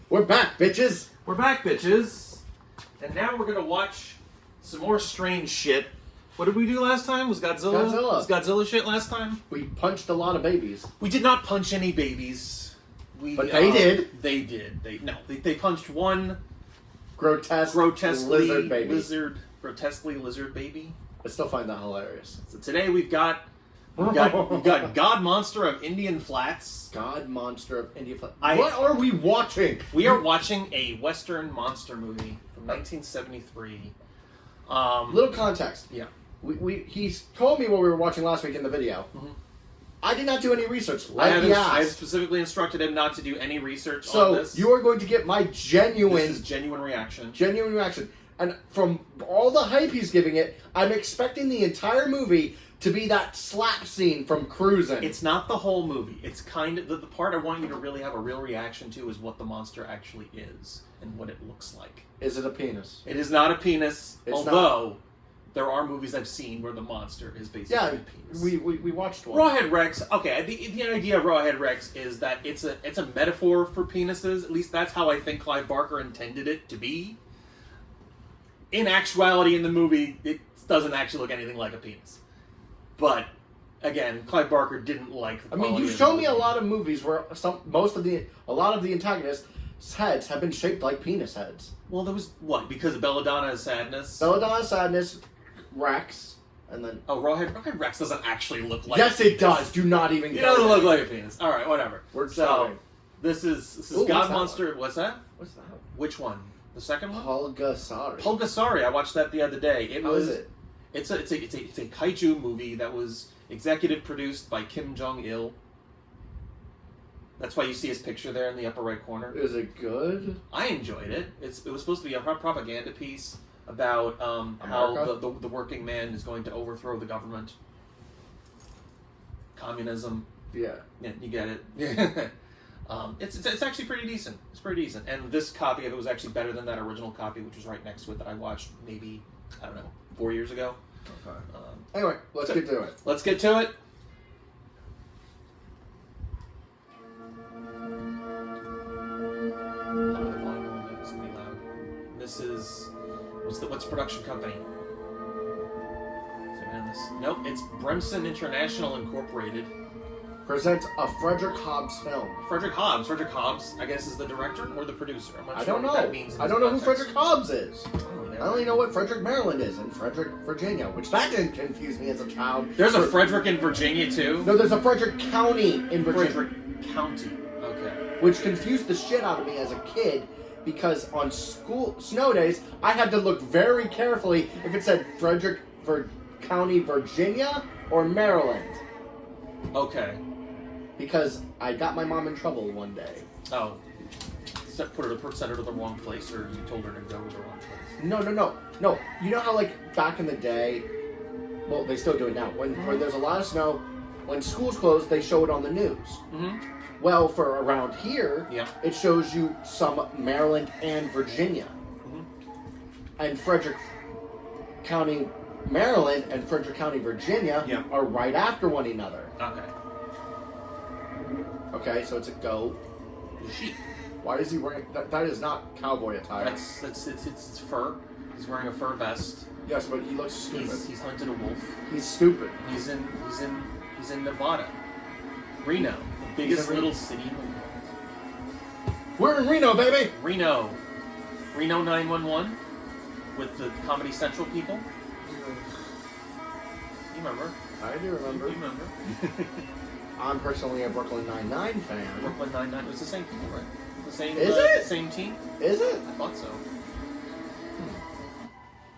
We're back, bitches! We're back, bitches. And now we're gonna watch some more strange shit. What did we do last time? Was Godzilla shit last time? We punched a lot of babies. We did not punch any babies. But they did. They did. They punched one grotesquely lizard baby. Grotesquely lizard baby. I still find that hilarious. So today we've got Godmonster of Indian Flats. Godmonster of Indian Flats. What are we watching? We are watching a Western monster movie from 1973. Little context. Yeah. He's told me what we were watching last week in the video. Mm-hmm. I did not do any research. I specifically instructed him not to do any research on this. So you are going to get my genuine reaction. Genuine reaction. And from all the hype he's giving it, I'm expecting the entire movie to be that slap scene from Cruising. It's not the whole movie. It's kind of... The part I want you to really have a real reaction to is what the monster actually is and what it looks like. Is it a penis? It is not a penis, although there are movies I've seen where the monster is basically a penis. We watched one. Rawhead Rex, okay, the idea of Rawhead Rex is that it's a metaphor for penises. At least that's how I think Clive Barker intended it to be. In actuality, in the movie, it doesn't actually look anything like a penis. But again, Clive Barker didn't like. You've shown me a lot of movies where a lot of the antagonists' heads have been shaped like penis heads. Well, there was because of Belladonna's Sadness. Belladonna's Sadness, Rex, and then Rawhead Rex doesn't actually look like. Yes, it does. Do not even. It doesn't look like a penis. All right, whatever. So this is Godmonster. What's that? What's that? Which one? The second one? Pulgasari. I watched that the other day. How is it? It's a kaiju movie that was executive produced by Kim Jong-il. That's why you see his picture there in the upper right corner. Is it good? I enjoyed it. It was supposed to be a propaganda piece about how the working man is going to overthrow the government. Communism. Yeah. Yeah, you get it. Yeah. It's actually pretty decent. It's pretty decent. And this copy of it was actually better than that original copy, which was right next to it that I watched maybe, 4 years ago. Okay. Anyway, let's get to it. Let's get to it. This is what's production company? Nope, it's Bremson International Incorporated. Presents a Frederick Hobbs film. Frederick Hobbs, I guess, is the director or the producer. I'm not sure don't know. What that means. I don't know who Frederick Hobbs is. I only know what Frederick, Maryland is and Frederick, Virginia, which that didn't confuse me as a child. There's a Frederick in Virginia, too? No, there's a Frederick County in Virginia. Frederick County, okay. Which confused the shit out of me as a kid because on snow days, I had to look very carefully if it said Frederick County, Virginia or Maryland. Okay. Because I got my mom in trouble one day. Oh. Sent her to the wrong place, or you told her to go to the wrong place? No. You know how, back in the day, well, they still do it now, when there's a lot of snow, when schools close, they show it on the news. Mm-hmm. Well, for around here, it shows you some Maryland and Virginia. Mm-hmm. And Frederick County, Maryland, and Frederick County, Virginia are right after one another. Okay, so it's a goat. Sheep. Why is he wearing that? Is not cowboy attire. It's fur. He's wearing a fur vest. Yes, but he looks stupid. He's hunted a wolf. He's stupid. He's in Nevada, Reno, the biggest little city in the world. We're in Reno, baby. Reno 911 with the Comedy Central people. You remember? I do remember. You remember? I'm personally a Brooklyn Nine-Nine fan. Brooklyn Nine-Nine. It's the same people, right? The same. Is it? The same team? Is it? I thought so.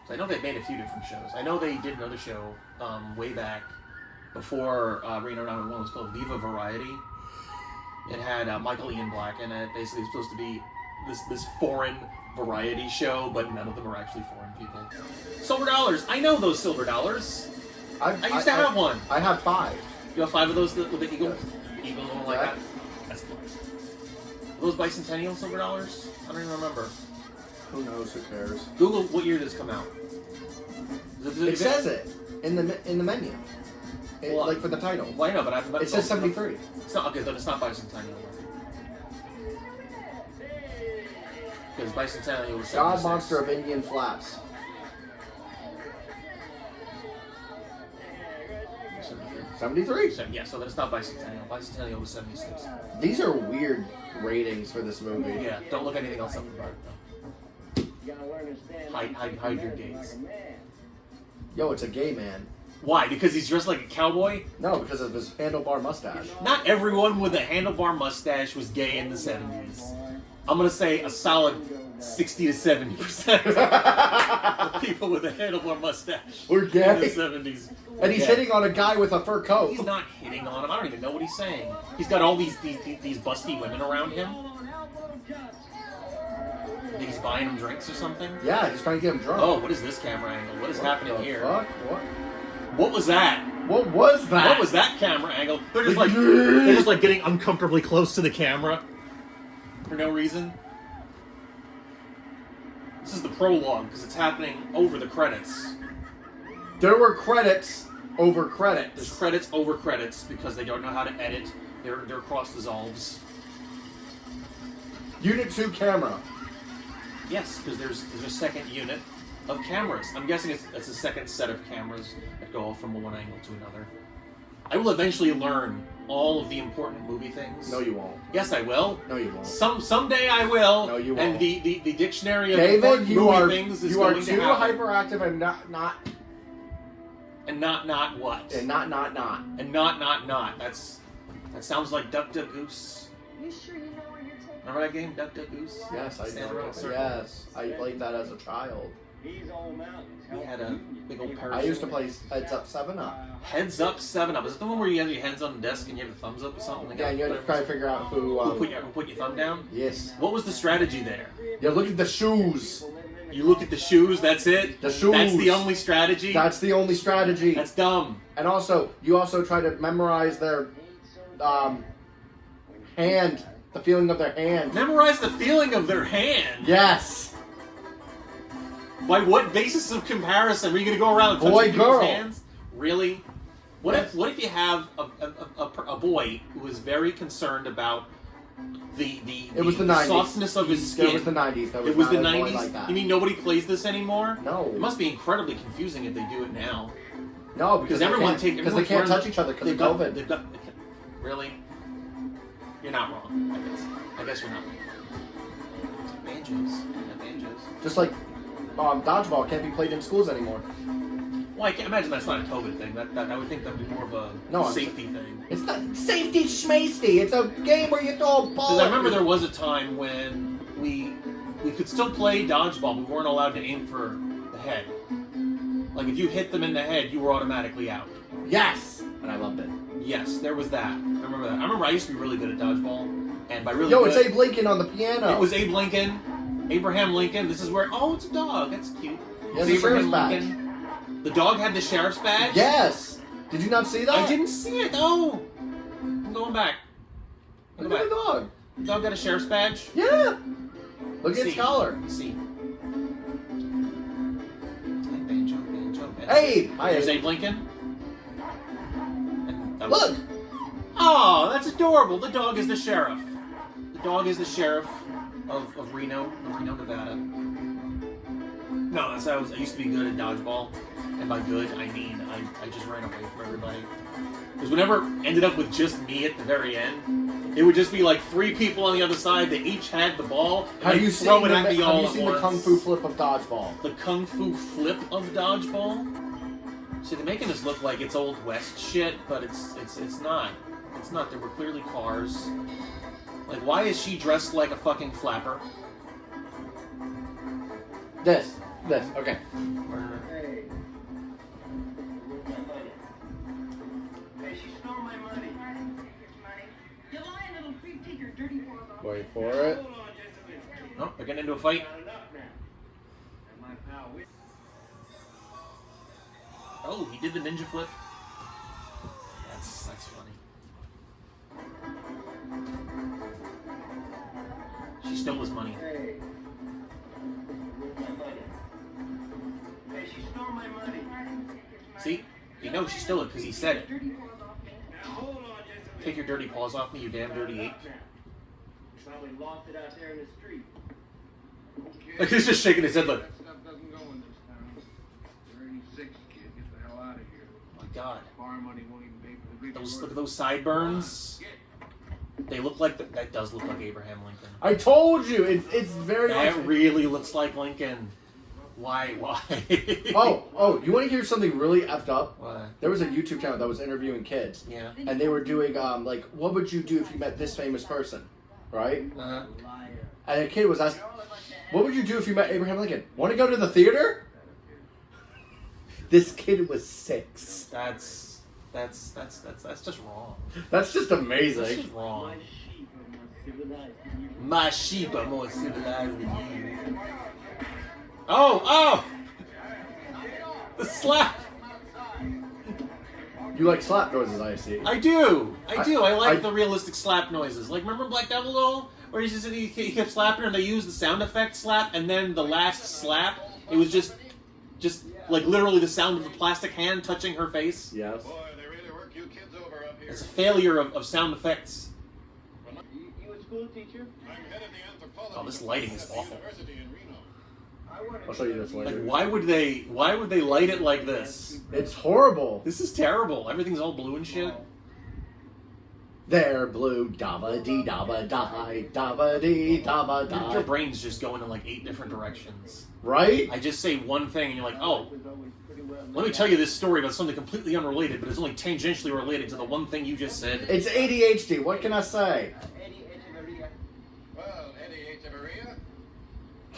So I know they've made a few different shows. I know they did another show way back before Reno 911 was called Viva Variety. It had Michael Ian Black in it. Basically, it's supposed to be this foreign variety show, but none of them are actually foreign people. Silver dollars. I know those silver dollars. I used to have one. I have 5. You have 5 of those with the eagle? Yes. The eagle one like that? That's cool. Are those bicentennial silver dollars? I don't even remember. Who knows? Who cares? Google what year did this come out. It says it in the menu. For the title. Well, I know, but it says 73. It's not okay. Then it's not bicentennial. Because Bicentennial was 76. Godmonster of Indian Flats. 73. Yeah, so then it's not Bicentennial. Bicentennial was 76. These are weird ratings for this movie. Yeah, don't look anything else up about it, though. Hide your gaze. Yo, it's a gay man. Why? Because he's dressed like a cowboy? No, because of his handlebar mustache. Not everyone with a handlebar mustache was gay in the 70s. I'm going to say a solid 60 to 70% of people with a handlebar mustache were gay in the 70s. And he's hitting on a guy with a fur coat. He's not hitting on him. I don't even know what he's saying. He's got all these busty women around him. I think he's buying him drinks or something. Yeah, he's trying to get him drunk. Oh, what is this camera angle? What is happening here? Fuck? What was that? What was that? What was that camera angle? They're just like getting uncomfortably close to the camera for no reason. This is the prologue because it's happening over the credits. There were credits over credits. There's credits over credits because they don't know how to edit. They're cross dissolves. Unit 2 camera. Yes, because there's a second unit of cameras. I'm guessing it's a second set of cameras that go off from one angle to another. I will eventually learn all of the important movie things. No, you won't. Yes, I will. No, you won't. Someday I will. No, you won't. And the dictionary of David, important you movie are things is you are going too to happen. hyperactive and not. And not what? And not. And not. That sounds like Duck Duck Goose. You sure you know where you're taking? Remember that game, Duck Duck Goose? Yes, I Stand know. around a circle. Yes, I played that as a child. We had a big old parachute. I used to play Heads Up 7 Up. Heads Up 7 Up. Is it the one where you have your hands on the desk and you have a thumbs up or something? Yeah, and you had to try to figure out who. Who put your thumb down? Yes. What was the strategy there? Yeah, look at the shoes. You look at the shoes, that's it? The shoes. That's the only strategy? That's the only strategy. That's dumb. And also, you also try to memorize their hand, the feeling of their hand. Memorize the feeling of their hand? Yes. By what basis of comparison? Are you going to go around touching Boy, people's girl. hands? Really? What Yes. if you have a boy who is very concerned about the It was the 90s. softness of his skin? It was the 90s. That was It was not the a boy 90s? like that. You mean nobody plays this anymore? No. It must be incredibly confusing if they do it now. No, because they can't touch each other because of COVID. Really? You're not wrong, I guess you're not wrong. Banjos. Yeah, banjos. Just like dodgeball can't be played in schools anymore. Well, I can't imagine that's not a COVID thing. That I would think that'd be more of a safety thing. It's not safety schmasty. It's a game where you throw a ball. Because I remember there was a time when we could still play dodgeball. We weren't allowed to aim for the head. Like if you hit them in the head, you were automatically out. Yes, and I loved it. Yes, there was that. I remember that. I remember I used to be really good at dodgeball, and by really Yo, good, it's Abe Lincoln on the piano. it was Abe Lincoln, Abraham Lincoln. This is where it's a dog. That's cute. He has It's a sheriff's badge. The dog had the sheriff's badge. Yes. Did you not see that? I didn't see it. Oh, I'm going back. Look at the dog. The dog got a sheriff's badge. Yeah. Look at its See. collar. See. Banjo. Hey, hi, There's Abe. Abe Lincoln. And that was- Look. Oh, that's adorable. The dog is the sheriff. The dog is the sheriff of Reno, Nevada. No, that's how I used to be good at dodgeball. And by good, I mean I just ran away from everybody. Because whenever it ended up with just me at the very end, it would just be like 3 people on the other side. They each had the ball. And Have you throw seen it at me all Have you at seen once. the kung fu flip of dodgeball? The kung fu flip of dodgeball? See, they're making this look like it's Old West shit, but it's not. It's not. There were clearly cars. Like, why is she dressed like a fucking flapper? This. Okay. You lying little creep, take your dirty paws off. Wait for it. Oh, they're getting into a fight. Oh, he did the ninja flip. That's funny. She stole his money. See? You know she stole it because he said it. Dirty paws off me. Take your dirty paws off me, you damn dirty ape. Probably lost it out there in the street. Like he's just shaking his head like. That stuff doesn't go in this town. You're 86, kid. Get the hell out of here. Oh my God. Bar money won't even pay for the big Look at those sideburns. They look like that does look like Abraham Lincoln. I told you, it's very. That really looks like Lincoln. Why? Oh! You want to hear something really effed up? What? There was a YouTube channel that was interviewing kids. Yeah. And they were doing like, what would you do if you met this famous person, right? Uh-huh. And a kid was asked, what would you do if you met Abraham Lincoln? Want to go to the theater? This kid was 6. That's just wrong. That's just amazing. That's just wrong. My sheep are more civilized than you. Oh! The slap! You like slap noises, I see. I do. I like the realistic slap noises. Like, remember Black Devil doll? Where he kept slapping her and they used the sound effect slap, and then the last slap, it was just like literally the sound of the plastic hand touching her face. Yes. Boy, they really work you kids over up here. It's a failure of sound effects. You a school teacher? I'm headed the anthropology. Oh, this lighting is awful. University in Reno. I'll show you this Like, later. why would they light it like this? It's horrible. This is terrible. Everything's all blue and shit. They're blue, dabba dee dabba die, dabba dee dabba die. Your brain's just going in like 8 different directions. Right? I just say one thing and you're like, oh, let me tell you this story about something completely unrelated, but it's only tangentially related to the one thing you just said. It's ADHD. What can I say? Well, Eddie Echeverria.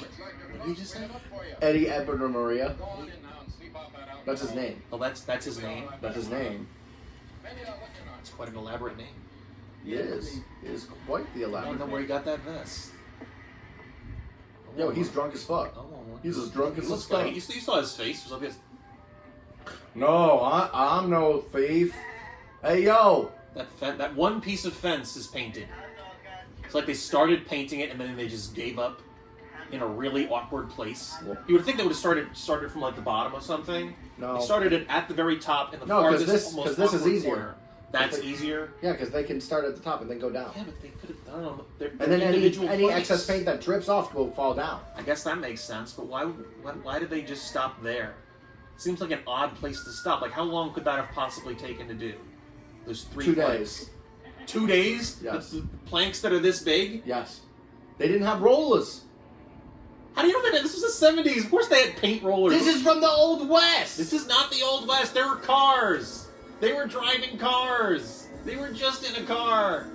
Looks like What did he just say? Eddie Edward Maria. Go on in now and sleep off that alcohol. That's his name. Oh, that's his name. That's his name. It's quite an elaborate name. It is. It is quite the I don't elaborate know where he name. got that vest. Yo, he's drunk as fuck. He's as drunk as a skunk. You saw his face. It was like this. No, I'm no thief. Hey, yo. That one piece of fence is painted. It's like they started painting it and then they just gave up in a really awkward place. You would think they would have started from like the bottom of something. No. They started it at the very top in the No, because farthest, almost this is awkward easier. corner. That's easier. Yeah, because they can start at the top and then go down. Yeah, but they could have done them. They're And then individual any planks. excess paint that drips off will fall down. I guess that makes sense, but why did they just stop there? It seems like an odd place to stop. Like, how long could that have possibly taken to do? Those 3 2 planks. days. 2 days? Yes. The planks that are this big? Yes. They didn't have rollers. How do you know that? This was the 70s. Of course they had paint rollers. This is from the Old West. This is not the Old West. There were cars. They were driving cars. They were just in a car.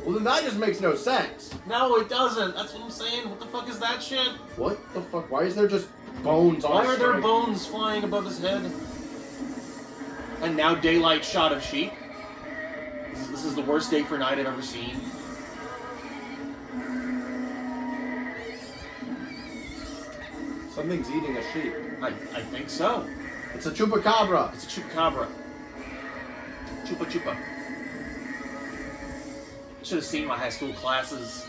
Well, then that just makes no sense. No, it doesn't. That's what I'm saying. What the fuck is that shit? What the fuck? Why is there just bones on Why are there string? bones flying above his head? And now daylight shot of sheep. This is the worst day for night I've ever seen. Something's eating a sheep. I think so. It's a chupacabra. It's a chupacabra. Chupa chupa. Should have seen my high school classes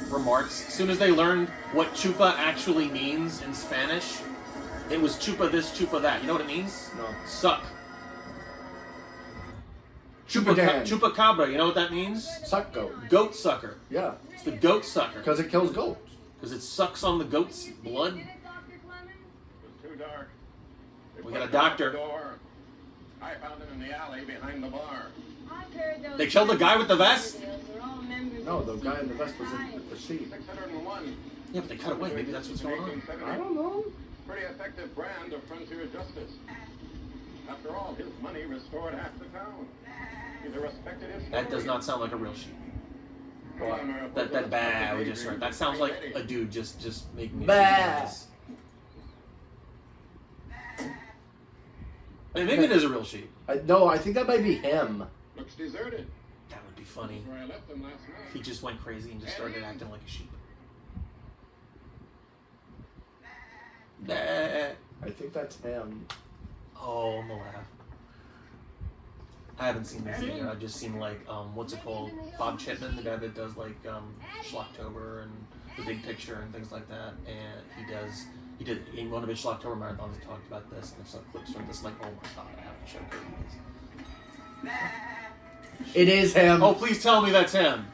remarks. As soon as they learned what chupa actually means in Spanish, it was chupa this, chupa that. You know what it means? No. Suck. Chupadan. Chupacabra, you know what that means? Suck goat. Goat sucker. Yeah. It's the goat sucker. Because it kills goats. Because it sucks on the goat's blood. It was too dark. We got a doctor. Door. I found him in the alley behind the bar. They killed the guy with the vest? No, the guy in the vest was in the sheep. 601. Yeah, but they cut away. Maybe that's what's going on. I don't know. Pretty effective brand of frontier justice. After all, his money restored half the town. He's a respected historian. That does not sound like a real sheep. That bah we just heard. That sounds like a dude just making a Bah. noise. I mean, maybe it is a real sheep. No, I think that might be him. Looks deserted. That would be funny. Where I left him last night. He just went crazy and just started acting like a sheep. Bah. I think that's him. Oh, I'm gonna laugh. I haven't seen this either. I've just seen like what's it called? Bob Chipman, the guy that does like Schlocktober and the Big Picture and things like that. And he did in one of his Schlocktober marathons. He talked about this and some clips from this. Like, oh my god, I have to show you this. It is him. Oh, please tell me that's him.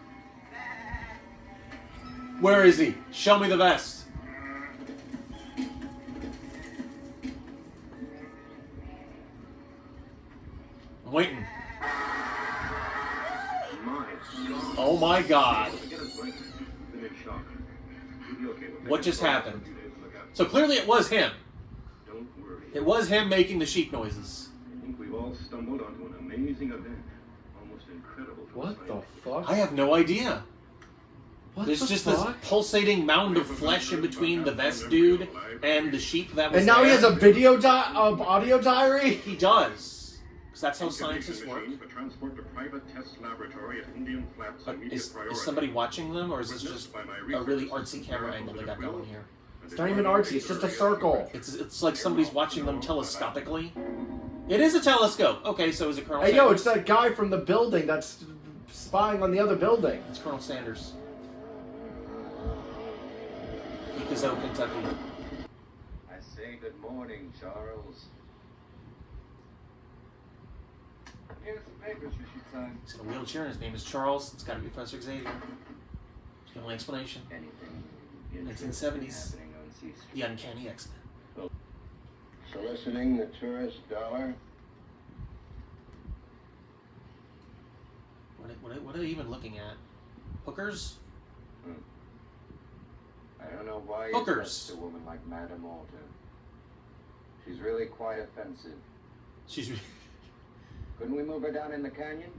Where is he? Show me the vest. my God. Get us right. Been in shock. You'll be okay with What just happened? Few days to look after. So clearly it was him. Don't worry. It was him making the sheep noises. I think we've all stumbled onto an amazing event. Almost incredible. from What the science. fuck? I have no idea. What There's the just fuck? this pulsating mound of flesh in between the vest dude and the sheep that was And now there. he has a video audio diary? He does. Because that's how Incubation scientists work. machine for transport to private test laboratory at Indian Flats. But immediate is priority. somebody watching them, or is this Witnessed just by my a really researchers. artsy camera angle they got going here? It's not even artsy, it's just a circle. It's like somebody's watching them telescopically. It is a telescope. Okay, so is it Colonel Hey, Sanders? yo, it's that guy from the building that's spying on the other building. It's Colonel Sanders. Ikazo, Kentucky. I say good morning, Charles. Here's some papers you should sign. He's in a wheelchair, and his name is Charles. It's got to be Professor Xavier. It's the only explanation. Anything 1970s. happening on C Street? The Uncanny X-Men. Soliciting the tourist dollar. What are they even looking at? Hookers? I don't know why you Hookers. trust a woman like Madame Alter. She's really quite offensive. She's... Couldn't we move her down in the canyon?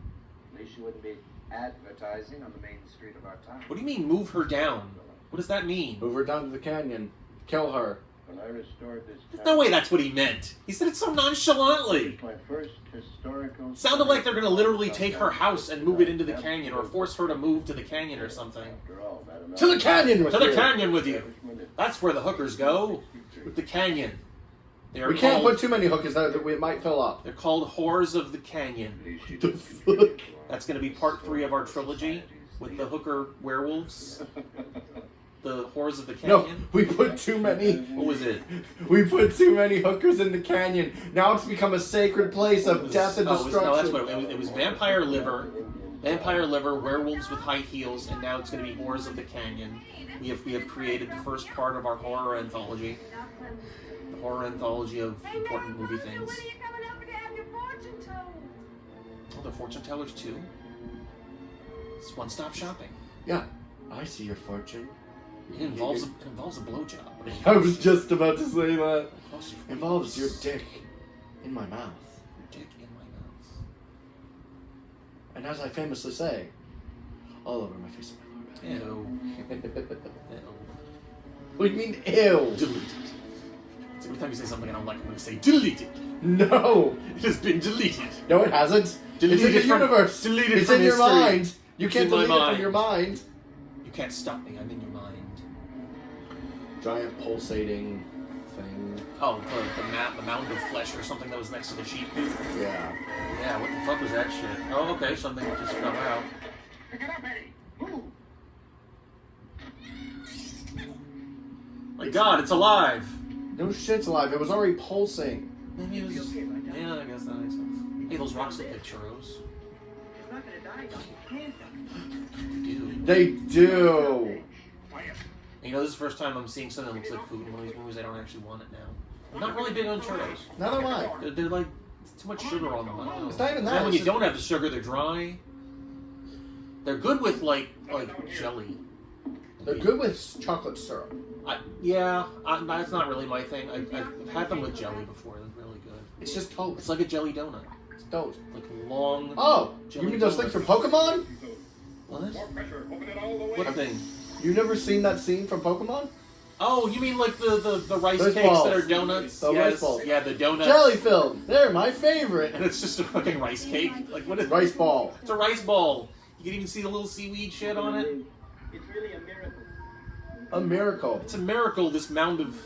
At least she wouldn't be advertising on the main street of our town. What do you mean, move her down? What does that mean? Move her down to the canyon. Kill her. When I restored this There's no way that's what he meant. He said it so nonchalantly. my first historical. Sounded like they're gonna literally take her house and move it into the canyon, or force her to move to the canyon or something. After all, Madam To the canyon with To the you! canyon with you! That's where the hookers go. With the canyon. They are We can't called, put too many hookers there that it might fill up. they're called Whores of the Canyon. The fuck? That's gonna be part 3 of our trilogy with the hooker werewolves. The Whores of the No, Canyon. we put too many. What was it? We put too many hookers in the canyon. Now it's become a sacred place of death and No, destruction. that's what it was vampire liver, werewolves with high heels, and now it's going to be Horrors of the Canyon. We have created the first part of our horror anthology, the horror anthology of important movie things. When are you coming over to have your fortune told? Oh, the fortune tellers too. It's one-stop shopping. Yeah, I see your fortune. It involves a blowjob. I was just about to say that. Costs you $40. Involves your dick in my mouth. Your dick in my mouth. And as I famously say, all over my face and my lower back. Ew. What do you mean, ew? Delete it. So every time you say something I don't like, I'm going to say delete it. No! It has been deleted. No, it hasn't. Deleted it's in the from- universe. deleted it's from in your history. mind. You It's can't in my delete it mind. from your mind. You can't stop me. I'm in your mind. Giant pulsating thing. Oh, the mound of flesh or something that was next to the sheep. Yeah. Yeah, what the fuck was that shit? Oh, okay, something just fell out. Pick it up, Eddie. Move. My God, it's alive. No shit's alive. It was already pulsing. Maybe it was. Yeah, I guess that makes sense. Hey, those rocks look like churros. She's not gonna die, don't you? Dude. They do. Quiet. You know, this is the first time I'm seeing something that looks like food in one of these movies. I don't actually want it now. I'm not really big on churros. Neither am I. They're like too much sugar on them. I don't know. It's not even that, And when it's you just- don't have the sugar, they're dry. They're good with like jelly. They're good with chocolate syrup. That's not really my thing. I've had them with jelly before. They're really good. It's just It's toast. like a jelly donut. It's toast. Like long. Oh, you jelly mean those donuts. things from Pokemon? What? More pressure. Open it all the way. What thing? You never seen that scene from Pokemon? Oh, you mean like the rice Those cakes balls. that are donuts? The yes. rice balls. Yeah, the donuts. Jelly filled. They're my favorite. And it's just a fucking rice cake. Like what is? Rice ball. It's a rice ball. You can even see the little seaweed shit on it. It's really a miracle. A miracle. It's a miracle. This mound of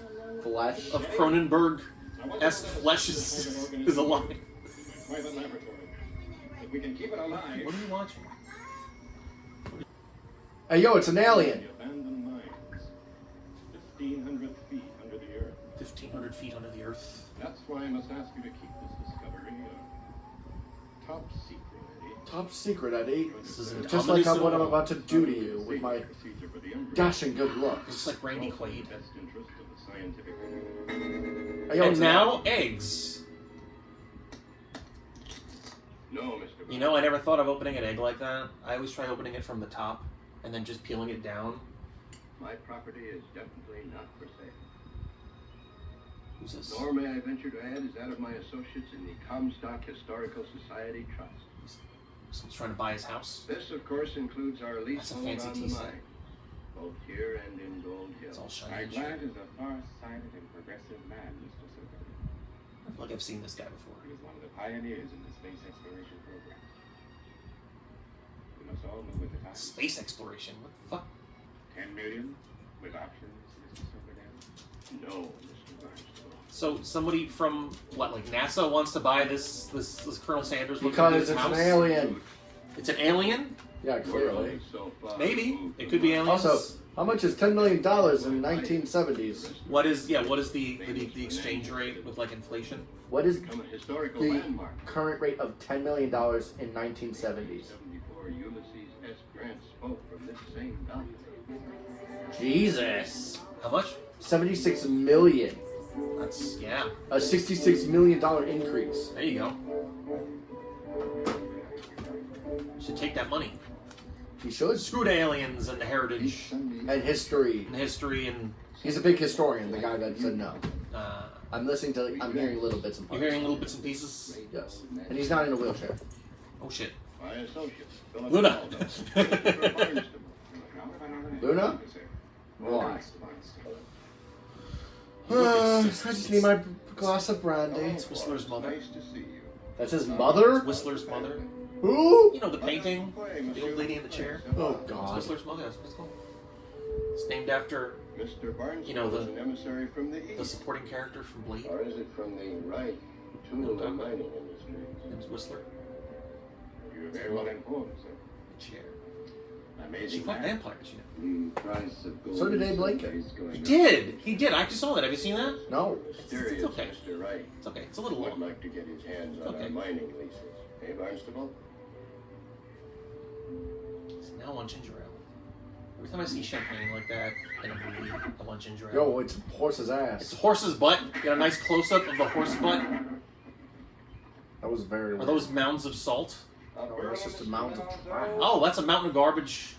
Flesh. Cronenberg-esque flesh is alive. Private laboratory. If we can keep it alive. What are you watching? Hey, yo, it's an alien. The abandoned mines. 1,500 feet under the earth. 1,500 feet under the earth. That's why I must ask you to keep this discovery top secret, Eddie. Top secret, Eddie. This is an Just like ominous what I'm symbol. about to do to you with my Procedure for the embryo. dashing good It's looks. like Randy Quaid. Best interest of the scientific. Hey, yo, And it's now eggs. No, Mr. You know, I never thought of opening an egg like that. I always try opening it from the top and then just peeling it down. My property is definitely not for sale. Who's this? Nor may I venture to add is that of my associates in the Comstock Historical Society Trust. Someone's trying to buy his house. This, of course, includes our That's a leasehold fancy on the tea set. mine, both here and in Gold Hill. It's all shiny Our and shit. client is a far-sighted and progressive man, Mr. Silver. I feel like I've seen this guy before. He was one of the pioneers in the space exploration program. We must all move with the times. Space exploration? What the fuck? 10 million with options, Mr. Silverman. No, Mr. Barstow. So somebody from what, like NASA, wants to buy this Colonel Sanders looking Because it's house? an alien. It's an alien? Yeah, clearly. So far Maybe removed it from could be the- aliens. Also, how much is $10 million in 1970s? What is the exchange rate with like inflation? What is Become a historical the landmark. current rate of $10 million in 1970s? 74 Ulysses S. Grant spoke from this same document. Jesus. How much? 76 million. That's yeah. A $66 million increase. There you go. Should take that money. He should. Screw the aliens and the heritage And history. and history and He's a big historian, the guy that said no. uh, I'm hearing little bits and you're parts. hearing little bits and pieces. Yes. And he's not in a wheelchair. Oh shit. My associate, Philip Luna. Aldo, Christopher Barnstable. Luna? Why? Look, I it's just need my glass of brandy. It's Whistler's mother. Nice to see you. That's his mother? Whistler's mother. Who? You know the painting, the old lady in the chair. Oh, It's God. Whistler's mother. That's what it's called. It's named after Mr. Barnstable You know, was an emissary from the the east. supporting character from Blade. Or is it from the right tool and mining industry? Name's Whistler. You're very well informed, sir. The chair. She Amazing fought man. vampires, you know. The price of gold So did Abe is Lincoln. going He up. did. He did. I actually saw that. Have you seen that? No. Mysterious okay. Mr. Wright It's okay. It's a little would long. like to get his hands on Okay. our mining leases. Hey, Barnstable? So now I want ginger ale. Every time I see champagne like that in a movie, I want ginger ale. Yo, it's horse's It's ass. a horse's butt. Get a nice close-up of the horse butt. That was very Are weird. those mounds of salt? No, that's just a mountain of trash. Oh, that's a mountain of garbage.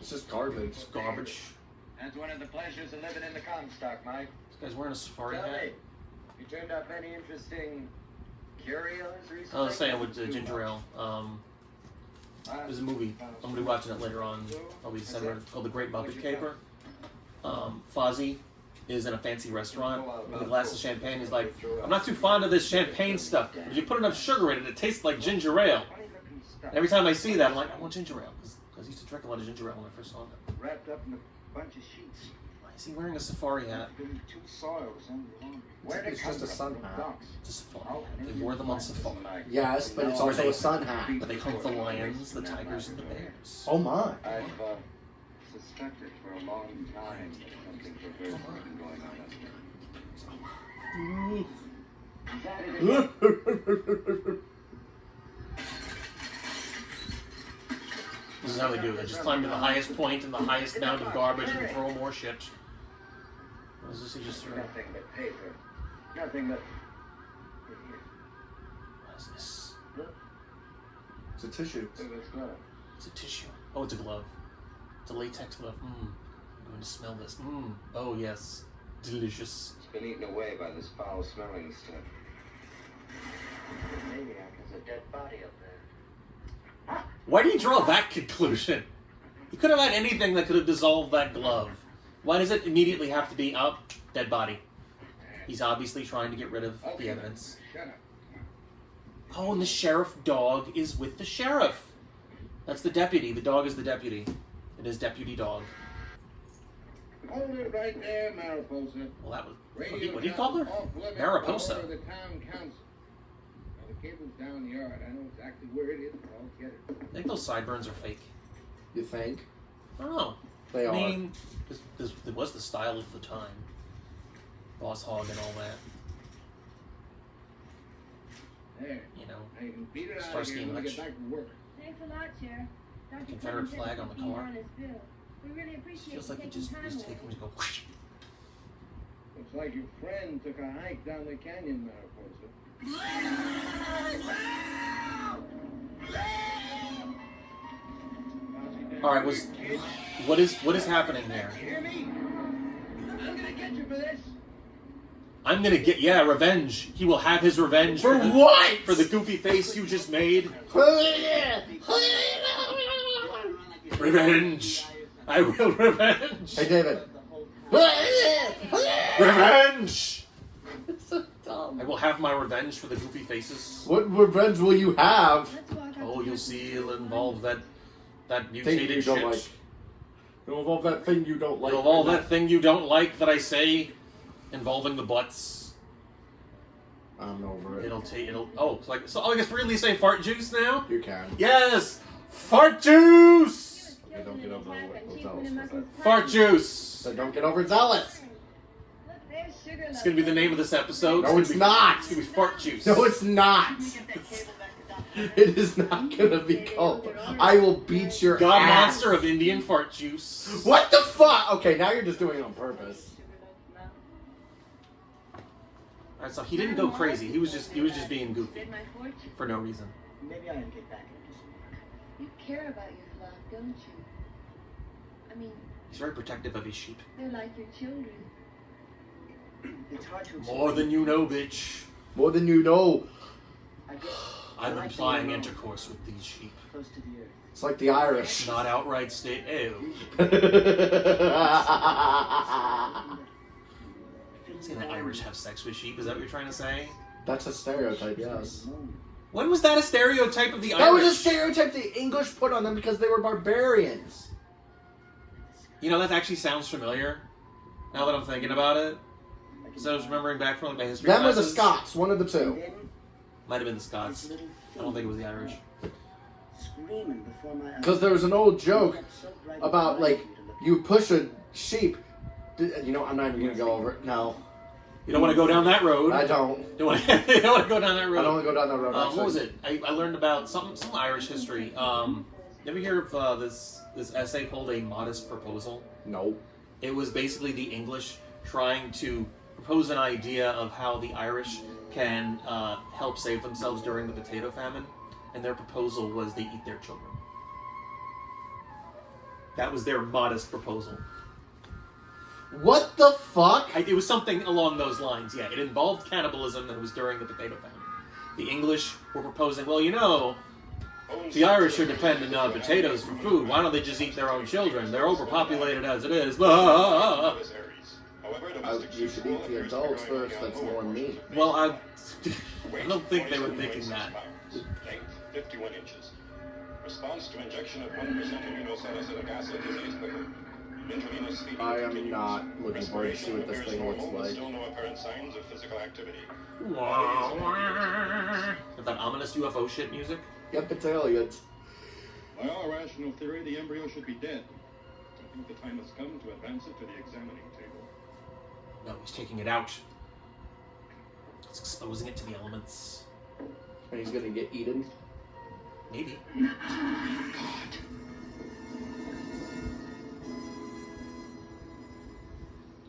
It's just garbage. It's garbage. That's one of the pleasures of living in the Comstock, Mike. This guy's wearing a safari Tell me, hat. you turned up any interesting curios recently? I was saying with ginger ale. There's a movie. I'm gonna be watching it later on. Probably December. Called The Great Muppet Caper. Fozzie is in a fancy restaurant with a glass of champagne. He's like, I'm not too fond of this champagne stuff. But you put enough sugar in it, it tastes like ginger ale. Funny-looking stuff. Every time I see that, I'm like, I want ginger ale. Because I used to drink a lot of ginger ale when I first saw it. Wrapped up in a bunch of sheets. Why is he wearing a safari hat? Been two soils under laundry. Where'd it It's come just a from? sun hat. Docks. It's a safari hat. They wore them on safari. Yes, but it's also a sun hat. But they hunt the lions, the tigers, and the bears. Oh my. I've suspected for a long time that something perverse has been going on up here. This is how they do it. They just climb to the highest point and the highest mound of garbage and throw more shit. What is this he just threw? Nothing but paper. Nothing but... What is this? It's a tissue. It's a tissue. Oh, it's a glove. It's a latex glove. I'm going to smell this. Oh, yes. Delicious. It's been eaten away by this foul-smelling stuff. The maniac has a dead body up there. Why do you draw that conclusion? You could have had anything that could have dissolved that glove. Why does it immediately have to be up? Dead body. He's obviously trying to get rid of the evidence. Shut up. Oh, and the sheriff dog is with the sheriff. That's the deputy. The dog is the deputy. It is deputy dog. Hold it right there, Mariposa. Well, that was... Radio What do you call her? off limits Mariposa. over the town council. Now, the cable's down the yard. I know exactly where it is. I'll get it. I think those sideburns are fake. You think? I don't know. They I are. mean, it was the style of the time. Boss hog and all that. There. You know. Now you can beat it out of Starsky here and when we Hutch. get back to work. Thanks a lot, Chair. Dr. Confederate Clemens flag on the said to car. on his bill. We really appreciate Feels you like you taking just time take away. him and go whoosh. Looks like your friend took a hike down the canyon, Mariposa. All right, what is happening here? Hear me? I'm gonna get you for this. I'm gonna get revenge. He will have his revenge For what? For the goofy face you just made. Revenge. I will revenge. Hey, David. Revenge. It's so dumb. I will have my revenge for the goofy faces. What revenge will you have? Oh, you'll see. It'll involve that Thing mutated you don't shit. like. It'll involve that thing you don't like. It'll involve that thing you don't like that I say, involving the butts. I'm over it. So I guess really say fart juice now? You can. Yes! Fart juice! Okay, don't get over Zealous. Fart juice! So don't get over Zealous. It's gonna be the name of this episode. No, it's not. It's gonna be fart juice. No, it's not. It is not gonna be called. I will beat your ass. Godmonster of Indian fart juice. What the fuck? Okay, now you're just doing it on purpose. Alright, so he didn't go crazy. He was just being goofy. For no reason. Maybe I can get back into some work. You care about your flock, don't you? I mean, He's very protective of his sheep. they're like your children. It's hard to More than you know, bitch. More than you know. I guess I'm implying intercourse with these sheep. close to the earth. It's like the Irish. Not outright state. Ew. Can the Irish have sex with sheep? Is that what you're trying to say? That's a stereotype, yes. When was that a stereotype of the Irish? That was a stereotype the English put on them because they were barbarians. You know, that actually sounds familiar. Now that I'm thinking about it. So I was remembering back from my history Them or the classes. Scots, one of the two. Might have been the Scots. I don't think it was the Irish. Screaming before my eyes. Because there was an old joke about, like, you push a sheep. You know, I'm not even going to go over it. No. You don't want to go down that road. I don't. You don't want to go down that road. I don't want to go down that road. What was it? I learned about some Irish history. You ever hear of this essay called A Modest Proposal? No. It was basically the English trying to propose an idea of how the Irish can help save themselves during the potato famine, and their proposal was they eat their children. That was their modest proposal. What the fuck? It was something along those lines, yeah. It involved cannibalism, and it was during the potato famine. The English were proposing, well, you know, the Irish are dependent on potatoes for food. Why don't they just eat their own children? They're overpopulated as it is. You should eat the adults first. That's more meat. Well, I don't think they were thinking that. Length 51 inches. Response to injection of 1% aminosalicylic acid disease quicker. Intravenous feeding I am continues. not looking forward to see what this Respiration thing looks appears normal, like. Still no apparent signs of physical activity. With that ominous UFO shit music? Yep, it's aliens. By all rational theory, the embryo should be dead. I think the time has come to advance it to the examining table. No, he's taking it out. He's exposing it to the elements. And he's gonna get eaten. Maybe.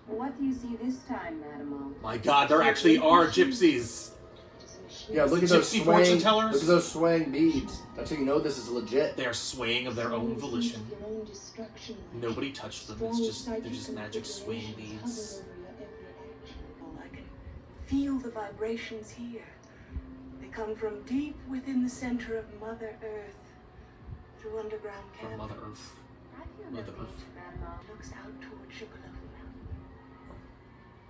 What do you see this time, Madame? My God, there actually are gypsies. Yeah, look at Gypsy those fortune swaying. tellers? Look at those swaying beads. That's how you know this is legit. They are swaying of their own volition. Nobody touched them. They're just magic swaying beads. I can feel the vibrations here. They come from deep within the center of Mother Earth, through underground From caverns. Mother Earth. Mother Earth. Looks out toward Sugarloaf Mountain.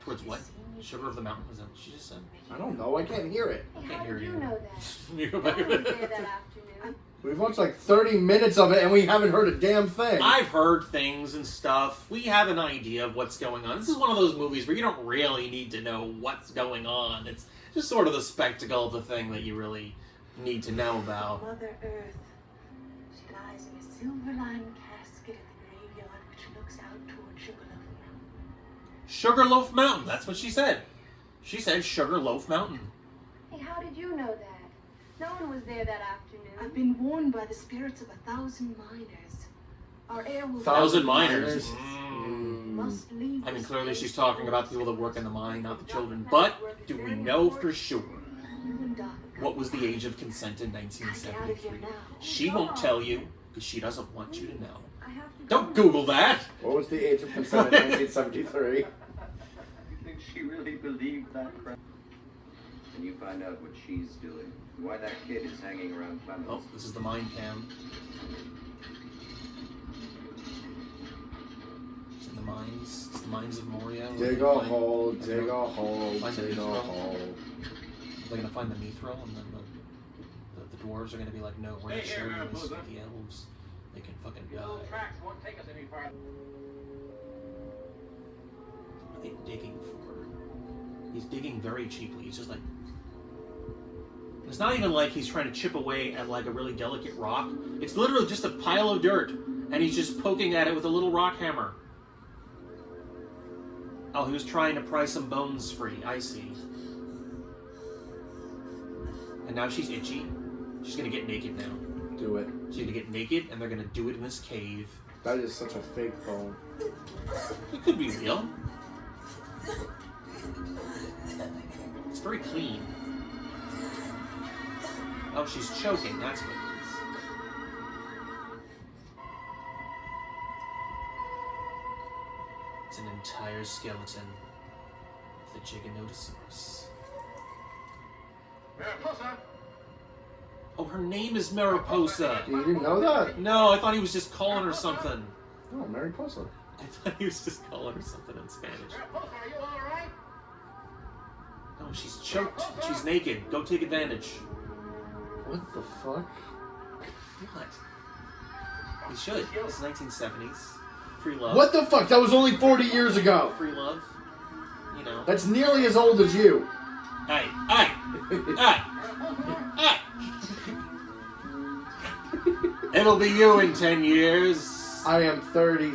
Towards what? Sugar of the Mountain? Is that what she just said? I don't know. I can't hear it. I can't hear How did you. you know that? You go No back. one was there that afternoon. We've watched like 30 minutes of it and we haven't heard a damn thing. I've heard things and stuff. We have an idea of what's going on. This is one of those movies where you don't really need to know what's going on. It's just sort of the spectacle of the thing that you really need to know about. Mother Earth. She lies in a silver-lined casket at the graveyard which looks out toward Sugarloaf Mountain. Sugarloaf Mountain. That's what she said. She said Sugarloaf Mountain. Hey, how did you know that? No one was there that afternoon. I've been warned by the spirits of 1,000 miners. Our air will... 1,000 miners. Must leave I mean, this clearly place she's talking about the people that work in the mine, not the children. But do we know for sure? You and Doc have What was the age of consent in 1973? She won't tell you because she doesn't want you to know. Don't Google that! What was the age of consent in 1973? You think she really believed that crap? And you find out what she's doing. Why that kid is hanging around Clemens. Oh, this is the mind cam. It's in the mines. It's the mines of Moria. Dig a hole, dig a hole, dig a hole. They're gonna find the mithril, and then the dwarves are gonna be like, no, we're not sharing this with the elves. They can fucking die. What are they digging for? He's digging very cheaply. He's just like... It's not even like he's trying to chip away at like a really delicate rock. It's literally just a pile of dirt, and he's just poking at it with a little rock hammer. Oh, he was trying to pry some bones free. I see. And now she's itchy. She's gonna get naked now. Do it. She's gonna get naked, and they're gonna do it in this cave. That is such a fake bone. It could be real. It's very clean. Oh, she's choking. That's what it is. It's an entire skeleton of the Giganotosaurus. Mariposa! Oh, her name is Mariposa. You didn't know that? No, I thought he was just calling her something. Oh, Mariposa. I thought he was just calling her something in Spanish. Mariposa, are you all right? No, she's choked. She's naked. Go take advantage. What the fuck? What? He should. It's 1970s. Free love. What the fuck? That was only 40 years ago. Free love. You know. That's nearly as old as you. Hey, hey, hey, hey. It'll be you in 10 years. I am 30.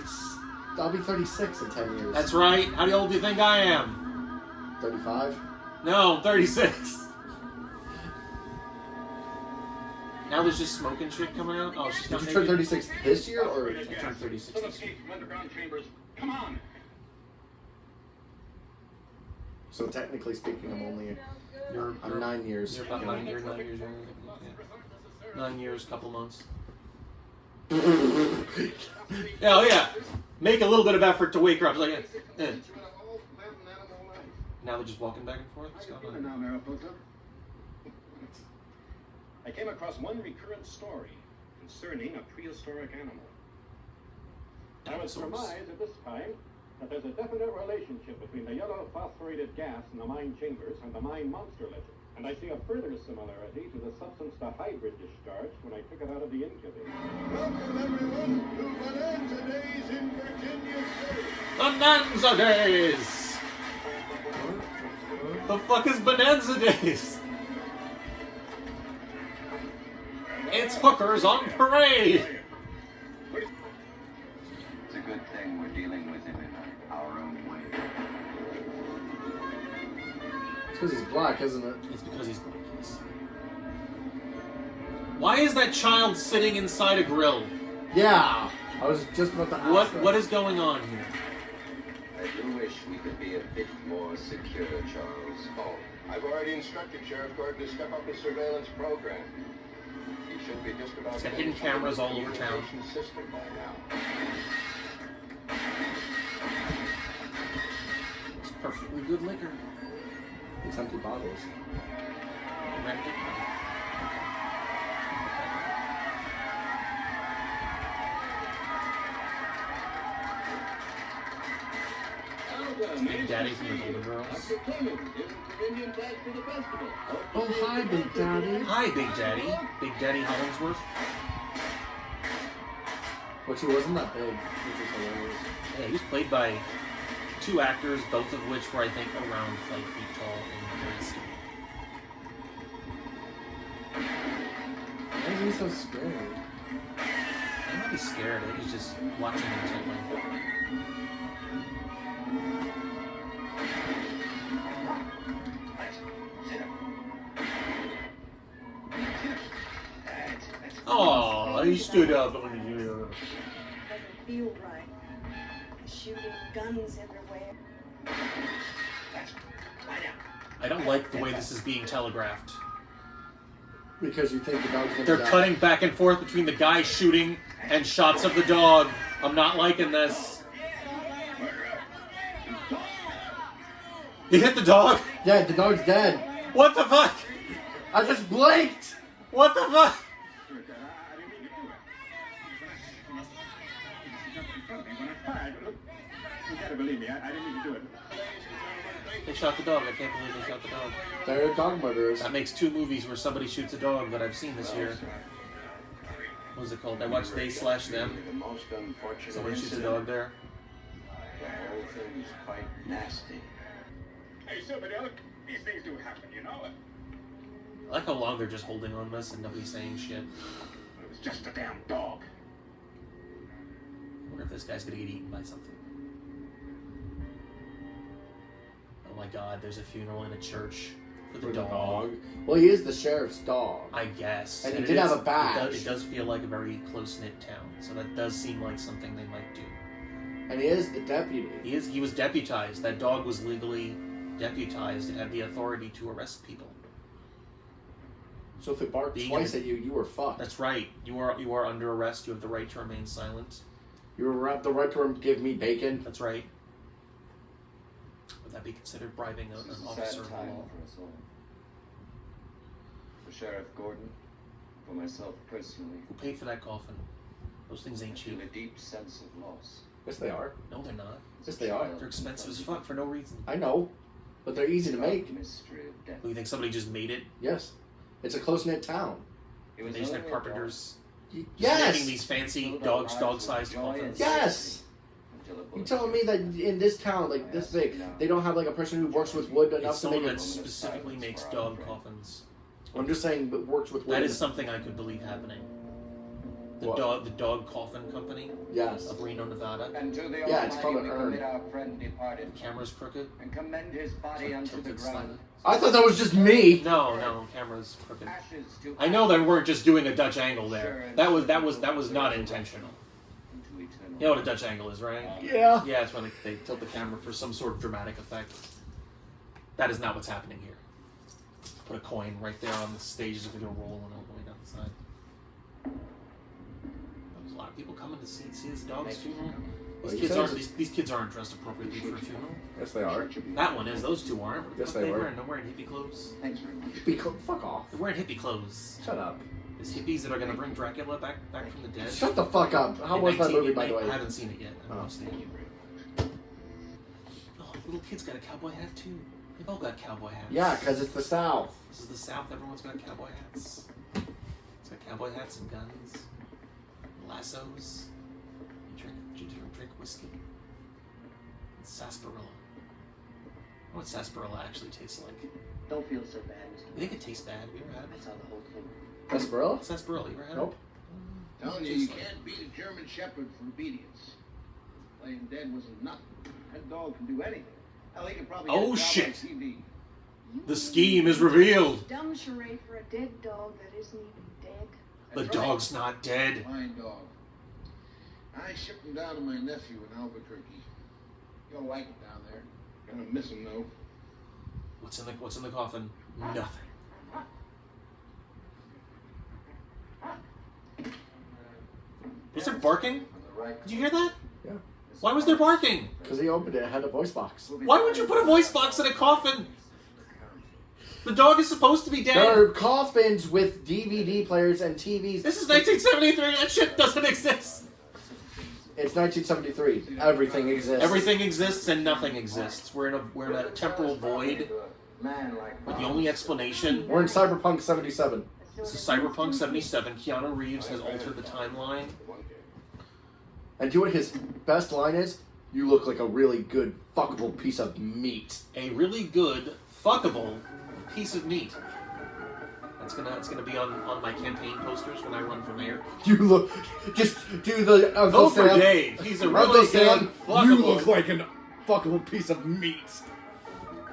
I'll be 36 in 10 years. That's right. How old do you think I am? 35. No, 36. Now there's just smoke and shit coming out. Oh, she's Did not you turn naked. 36 this year or? I turned 36 Full this year. escape from underground chambers. Come on! So technically speaking, I'm only. You're I'm 9 years. You're about younger. 9 years younger. Yeah. 9 years, couple months. Oh yeah, make a little bit of effort to wake her up. It's like, Now they're just walking back and forth. What's going on? Now, Mariposa. I came across one recurrent story concerning a prehistoric animal. I would surmise at this time that there's a definite relationship between the yellow phosphorated gas in the mine chambers and the mine monster legend. And I see a further similarity to the substance the hybrid discharged when I took it out of the incubator. Welcome everyone to Bonanza Days in Virginia City. Bonanza Days! The fuck is Bonanza Days? It's hookers on parade! It's a good thing we're dealing with him in our own way. It's because he's black, isn't it? It's because he's black, yes. Why is that child sitting inside a grill? Yeah! I was just about to ask that. What is going on here? I do wish we could be a bit more secure, Charles. Oh, I've already instructed Sheriff Gordon to step up his surveillance program. He should be just about... It's got hidden cameras all over town. System by now. It's perfectly good liquor. It's empty bottles. Empty. Big Daddy from the Golden Girls. Oh, hi, Big Daddy. Hi, Big Daddy. Big Daddy Hollingsworth. Which he wasn't that big, which is hilarious. Yeah, he was played by two actors, both of which were, I think, around 5 feet tall and very skinny. Why is he so scared? I'm not scared, I think he's just watching intently. Oh, he stood up when he did it. Doesn't feel right. Shooting guns everywhere. I don't like the way this is being telegraphed. Because you think the dog's gonna They're die. cutting back and forth between the guy shooting and shots of the dog. I'm not liking this. He hit the dog? Yeah, the dog's dead. What the fuck? I just blinked! What the fuck? You gotta believe me, I didn't mean to do it. They shot the dog. I can't believe they shot the dog. They're dog murderers. That makes 2 movies where somebody shoots a dog that I've seen this year. What was it called? I watched They Slash Them. The most unfortunate Somebody shoots a incident. dog there. The whole thing's quite nasty. Hey, Silver Dog, these things do happen, you know? I like how long they're just holding on this and nobody's saying shit. It was just a damn dog. I wonder if this guy's gonna get eaten by something. Oh my god, there's a funeral in a church for the dog. Well, he is the sheriff's dog. I guess. And he it did have is- a badge. It does feel like a very close-knit town, so that does seem like something they might do. And he is the deputy. He was deputized. That dog was legally deputized and had the authority to arrest people. So if it barked Being twice in- at you, you were fucked. That's right. You are under arrest. You have the right to remain silent. You have the right to give me bacon. That's right. Would that be considered bribing an This is a officer sad of the time law? for us all. For Sheriff Gordon, for myself personally, Who paid for that coffin? Those things ain't I feel cheap. a deep sense of loss. Yes, they are. No, they're not. Yes, they are. They're expensive as fuck for no reason. I know. But they're easy to make. Mystery of death. Well, you think somebody just made it? Yes. It's a close-knit town. It was They just had only a carpenters just Yes! making these fancy dog-sized coffins. Yes! until a You bullet telling me that in this town, like this big, they don't have like a person who works with wood It's enough to someone make that it? specifically makes dog coffins. I'm just saying, but works with wood. That is something I could believe happening. The What? dog coffin company Yes. of Reno, Nevada. And to the Yeah, it's Almighty called an we urn. commit our friend departed, The camera's crooked. and commend his body unto the Tilted ground. slightly. I thought that was just me. No, camera's crooked. Ashes to I know they weren't just doing a Dutch angle Sure, there. and That was not intentional. into eternal. You know what a Dutch angle is, right? Yeah. Yeah, it's when they tilt the camera for some sort of dramatic effect. That is not what's happening here. Put a coin right there on the stage as if it'll roll and all the way down the side. There's a lot of people coming to see this dog's funeral. Well, These he kids says aren't these kids aren't dressed appropriately for a funeral. Yes, they are. That one is. Those two aren't. What the Yes, fuck they were. wearing? They're wearing hippie clothes. Thanks very much. Fuck off. They're wearing hippie clothes. Shut up. There's hippies that are gonna bring Dracula back from the dead. Shut the fuck up. How In was that 19 movie, by the I way? haven't seen it yet. I haven't Oh. watched it yet. Oh, the little kid's got a cowboy hat too. They've all got cowboy hats. Yeah, because it's the South. This is the South. Everyone's got cowboy hats. It's got cowboy hats and guns, lassos. You drink whiskey. And sarsaparilla. I know what sarsaparilla actually tastes like. Don't feel so bad, Mr. You think it tastes bad? Have you ever had That's how the whole thing. Sarsaparilla? it? Sarsaparilla, you ever had Nope. it? Telling you, you can't beat a German Shepherd for obedience. Playing dead wasn't nothing. That dog can do anything. Hell, he can probably Oh, get a job shit. on TV. The scheme is revealed. Dumb charade for a dead dog that isn't even dead. The That's right. dog's not dead. Fine dog. I shipped him down to my nephew in Albuquerque. You'll like it down there. Gonna miss him though. What's in the coffin? Nothing. Was there barking? Did you hear that? Yeah. Why was there barking? Because he opened it, it had a voice box. Why would you put a voice box in a coffin? The dog is supposed to be There dead. are coffins with DVD players and TVs. This is 1973. That shit doesn't exist. It's 1973. Everything exists. Everything exists and nothing exists. We're in a temporal void. But the only explanation We're in Cyberpunk 77. is Cyberpunk 77. Keanu Reeves has altered the timeline. And do you know what his best line is? You look like a really good, fuckable piece of meat. A really good, fuckable piece of meat. It's gonna be on my campaign posters when I run for mayor. You look... Just do the Uncle Vote for Sam. Dave. He's a Uncle really Sam, good, fuckable. you look like a fuckable piece of meat.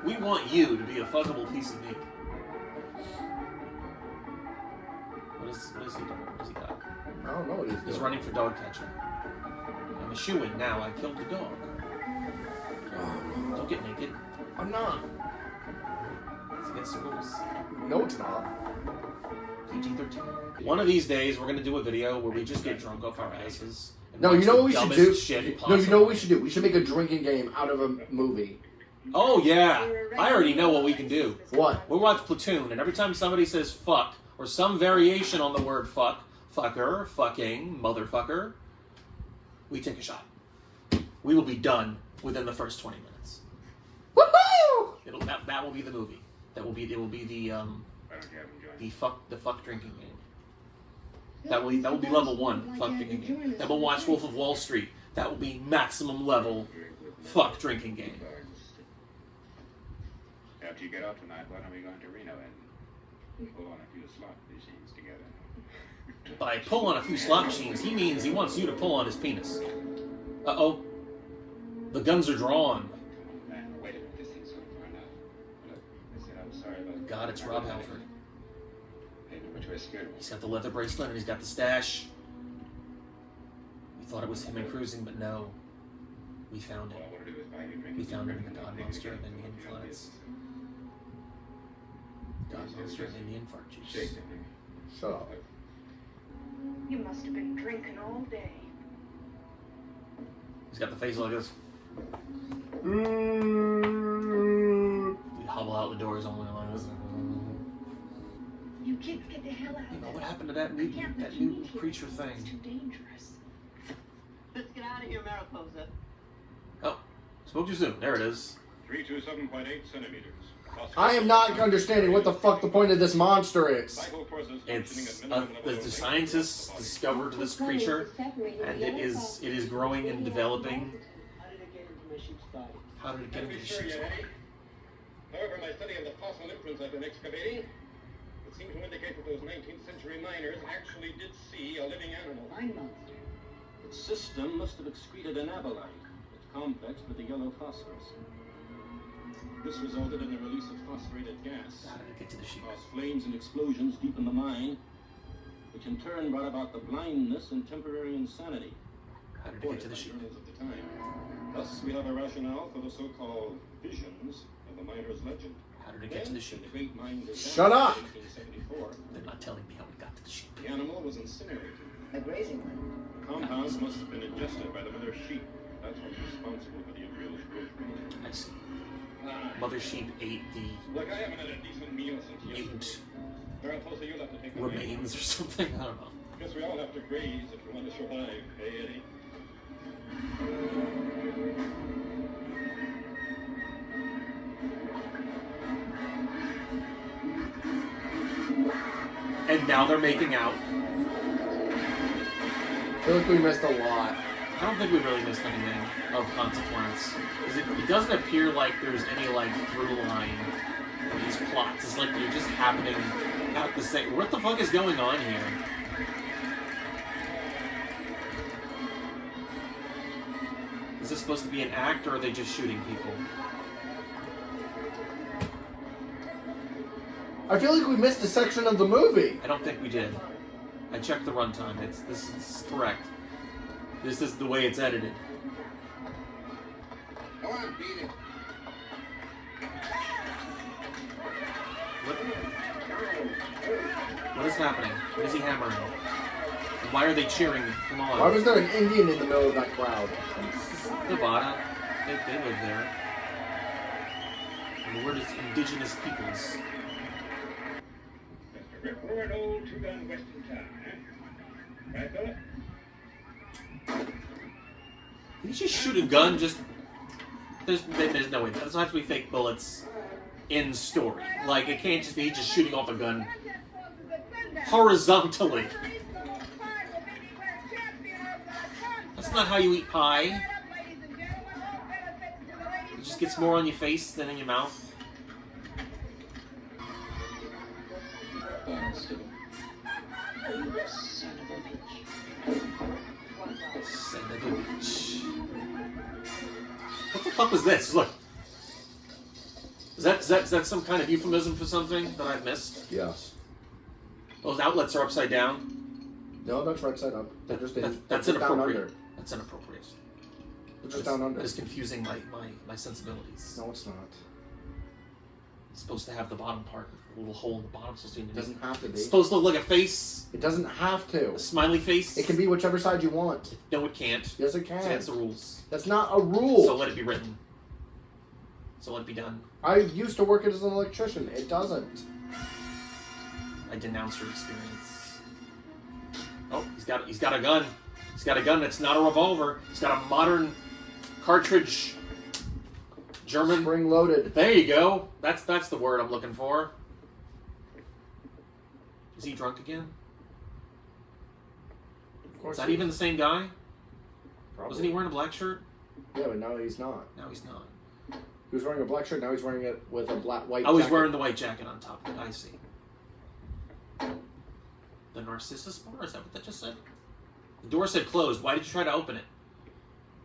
We want you to be a fuckable piece of meat. What is he doing? What has he got? I don't know what he's He's doing. running for dog catcher. I'm a shoo-in now. I killed the dog. Don't get naked. I'm not. It's against the rules. No, it's not. PG-13. One of these days, we're gonna do a video where we just get drunk off our asses. No, you know what we should do? No, you know what we should should do? We should make a drinking game out of a movie. Oh, yeah. I already know what we can do. What? We'll watch Platoon, and every time somebody says fuck, or some variation on the word fuck, fucker, fucking, motherfucker, we take a shot. We will be done within the first 20 minutes. Woohoo! That will be the movie. It will be the fuck drinking game. That will be level 1 fuck drinking game. Then we'll watch Wolf of Wall Street. That will be maximum level fuck drinking game. After you get out tonight, why don't we go into Reno and pull on a few slot machines together? By pull on a few slot machines, he means he wants you to pull on his penis. Uh-oh. The guns are drawn. Man, wait a minute, this thing's going far enough. Look, I said I'm sorry about... God, it's Rob Halford. Hey, which way scared me? He's got the leather bracelet and he's got the stash. We thought it was him and cruising, but no. We found it. We found him in the Godmonster and Indian floods. Godmonster and Indian fart juice. Shut up. You must have been drinking all day. He's got the face like this. You hobble out the doors only like this. You kids get the hell out of You know, there. what happened to that mutant creature It's thing? too dangerous. Let's get out of here, Mariposa. Oh, spoke too soon. There it is. 327.8 centimeters. I am not understanding what the fuck the point of this monster is. It's the scientists discovered this creature, and it is growing and developing. How did it get into my sheep's body? How did it get into the sheep's body? However, my study of the fossil imprints I've been excavating would seem to indicate that those 19th century miners actually did see a living animal. Mine monster. Its system must have excreted an abolite. It's complex with the yellow phosphorus. This resulted in the release of phosphorated gas. How did it get to the sheep? Caused flames and explosions deep in the mine, which in turn brought about the blindness and temporary insanity. How did it get to the sheep? Journals of the time. Thus, we have a rationale for the so-called visions of the miner's legend. How did it get to the sheep? The great mine Shut up! in 1874, They're not telling me how it got to the sheep. the animal was incinerated. A grazing one. The compounds must have been ingested by the mother sheep. That's what's responsible for the embryo's growth rate. I see. Mother sheep ate the Look, I haven't had a decent meal since mutant Mariposa, you'll have to take the remains or something. I don't know. Guess we all have to graze if we want to survive, hey Eddie? And now they're making out. I feel like we missed a lot. I don't think we really missed anything of consequence. It doesn't appear like there's any through line in these plots. It's like they're just happening at the same. What the fuck is going on here? Is this supposed to be an act, or are they just shooting people? I feel like we missed a section of the movie. I don't think we did. I checked the runtime. This is correct. This is the way it's edited. Go on, beat it. What is happening? What is he hammering? And why are they cheering him on? Why was there an Indian in the middle of that crowd? This is Nevada. They live there. And the word is indigenous peoples. Just a rip-roaring old two-gun western town, huh? Right, fella? Did he just shoot a gun? There's no way. That doesn't have to be fake bullets in story. Like, it can't just be just shooting off a gun horizontally. That's not how you eat pie. It just gets more on your face than in your mouth. Son of a bitch. What the fuck was this? Look. Is that some kind of euphemism for something that I've missed? Yes. Those outlets are upside down. No, that's right side up. They're just That's just down inappropriate. under. That's inappropriate. They're just down under. That is confusing my sensibilities. No, it's not. It's supposed to have the bottom part, a little hole in the bottom. So It doesn't have to be. It's supposed to look like a face. It doesn't have to. A smiley face. It can be whichever side you want. No, it can't. Yes, it can. It's against the rules. That's not a rule. So let it be written. So let it be done. I used to work as an electrician. It doesn't. I denounce your experience. Oh, he's got a gun. He's got a gun that's not a revolver. He's got a modern cartridge. German. Spring loaded. There you go. That's the word I'm looking for. Is he drunk again? Of course. Is that even the same guy? Probably. Wasn't he wearing a black shirt? Yeah, but now he's not. No, he's not. He was wearing a black shirt. Now he's wearing it with a white. Oh, he's jacket. wearing the white jacket on top of it. I see. The Narcissus bar? Is that what that just said? The door said closed. Why did you try to open it?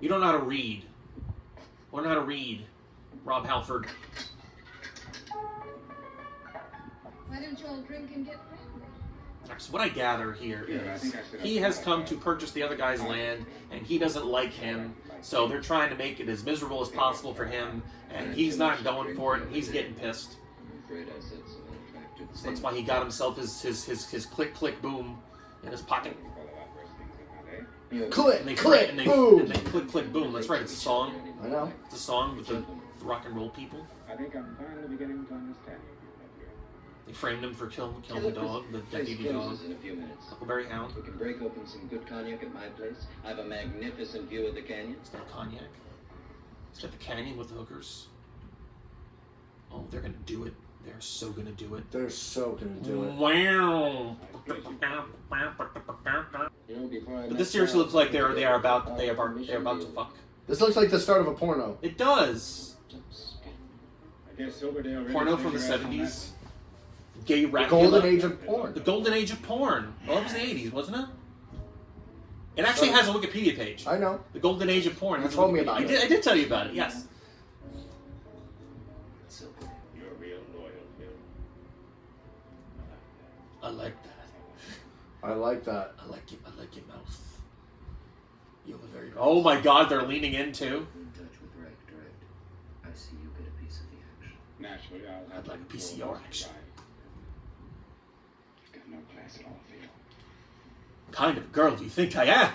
You don't know how to read. Learn how to read, Rob Halford. Why don't you all drink and get friendly? Alright, so what I gather here Yeah, I is think I should have he has come to purchase the other guy's land, and he doesn't like him, so they're trying to make it as miserable as possible for him, and he's not going for it, and he's getting pissed. I'm afraid I said so unattractive. So that's why he got himself his click click boom in his pocket. Click, And they click, and they, boom. And they click click boom. That's right. It's a song. I know. It's a song with the rock and roll people. I think I'm finally beginning to understand you. They framed him for killing the dog, the Place deputy dog, closes in a few minutes. Huckleberry Hound. We can break open some good cognac at my place. I have a magnificent view of the canyon. He's got cognac. He's got the canyon with the hookers. Oh, they're gonna do it. They're so gonna do it. They're so gonna do it. Wow. But this seriously looks like they are about to fuck. This looks like the start of a porno. It does. I guess Silverdale really Porno from the figured out 70s. Gay The Dracula. golden age of porn. The golden age of porn. Well, it was the 80s, wasn't it? It actually has a Wikipedia page. I know. The golden age of porn. You has a told me Wikipedia- about it. I did tell you about it. Yes. You're real loyal, Bill. I like that. I like that. I like it. I like your mouth. You have a very. Oh my God! They're leaning in too. In touch with Direct. I see you get a piece of the action. Naturally, I'll have I'd like a piece of more your work action. done. You've got no class at all, Phil. Kind of girl do you think I am?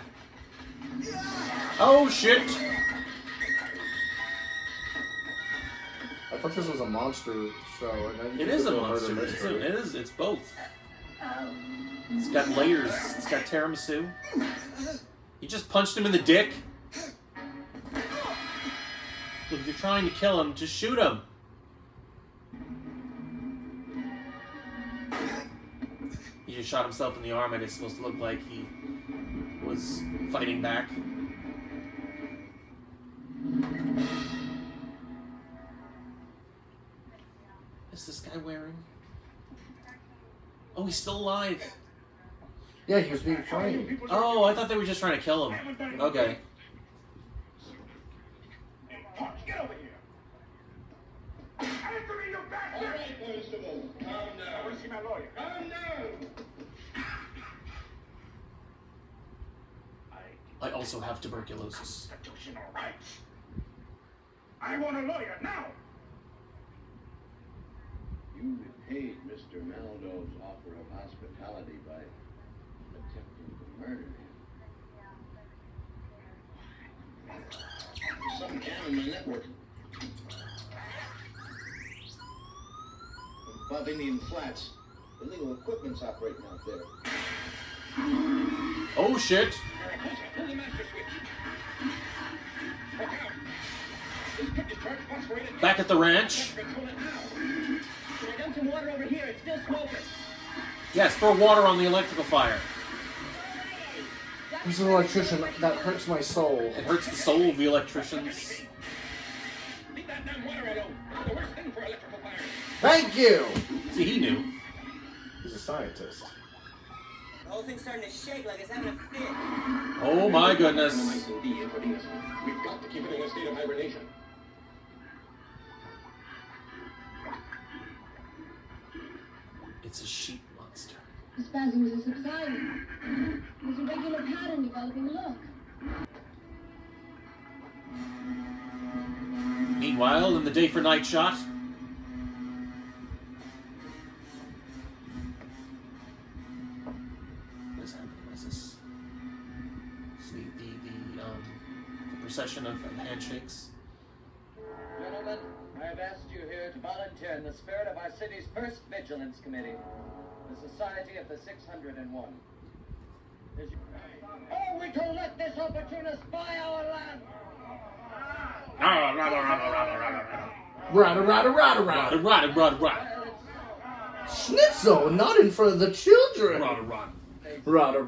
Oh shit! I thought this was a monster show. And I didn't It think is this a was monster. murder mystery. It's both. It's got layers. It's got tiramisu. You just punched him in the dick. Look, if you're trying to kill him, just shoot him. He just shot himself in the arm, and it's supposed to look like he was fighting back. Is this guy wearing? Oh, he's still alive. Yeah, he was being framed. Oh, I thought they were just trying to kill him. Okay. Get over here! Answer me, you bastard! All right, Constable, calm down. I want to see my lawyer. Calm down! I also have tuberculosis. Constitutional rights. I want a lawyer now! You repaid Mr. Maldo's offer of hospitality by attempting to murder him. There's some jam in my network. Above Indian Flats. Illegal equipment's operating out there. Oh shit! Pull the master switch. Look out. This picture chart phosphorated. Back at the ranch. Control it now. I dumped some water over here. It's still smoking. Yes, throw water on the electrical fire. He's an electrician. That hurts my soul. It hurts the soul of the electricians. Leave that damn water alone. It's the worst thing for electrical fire. Thank you! See, he knew. He's a scientist. The whole thing's starting to shake like it's having a fit. Oh my goodness. ICD intravenous. We've got to keep it in a state of hibernation. It's a sheep monster. The spasms are subsiding. There's a regular pattern developing. Look. Meanwhile, in the day for night shot, session of handshakes. Gentlemen, I have asked you here to volunteer in the spirit of our city's first vigilance committee, the Society of the 601. Are we to let this opportunist buy our land? Rada. Schnitzel, not in front of the children. Rada.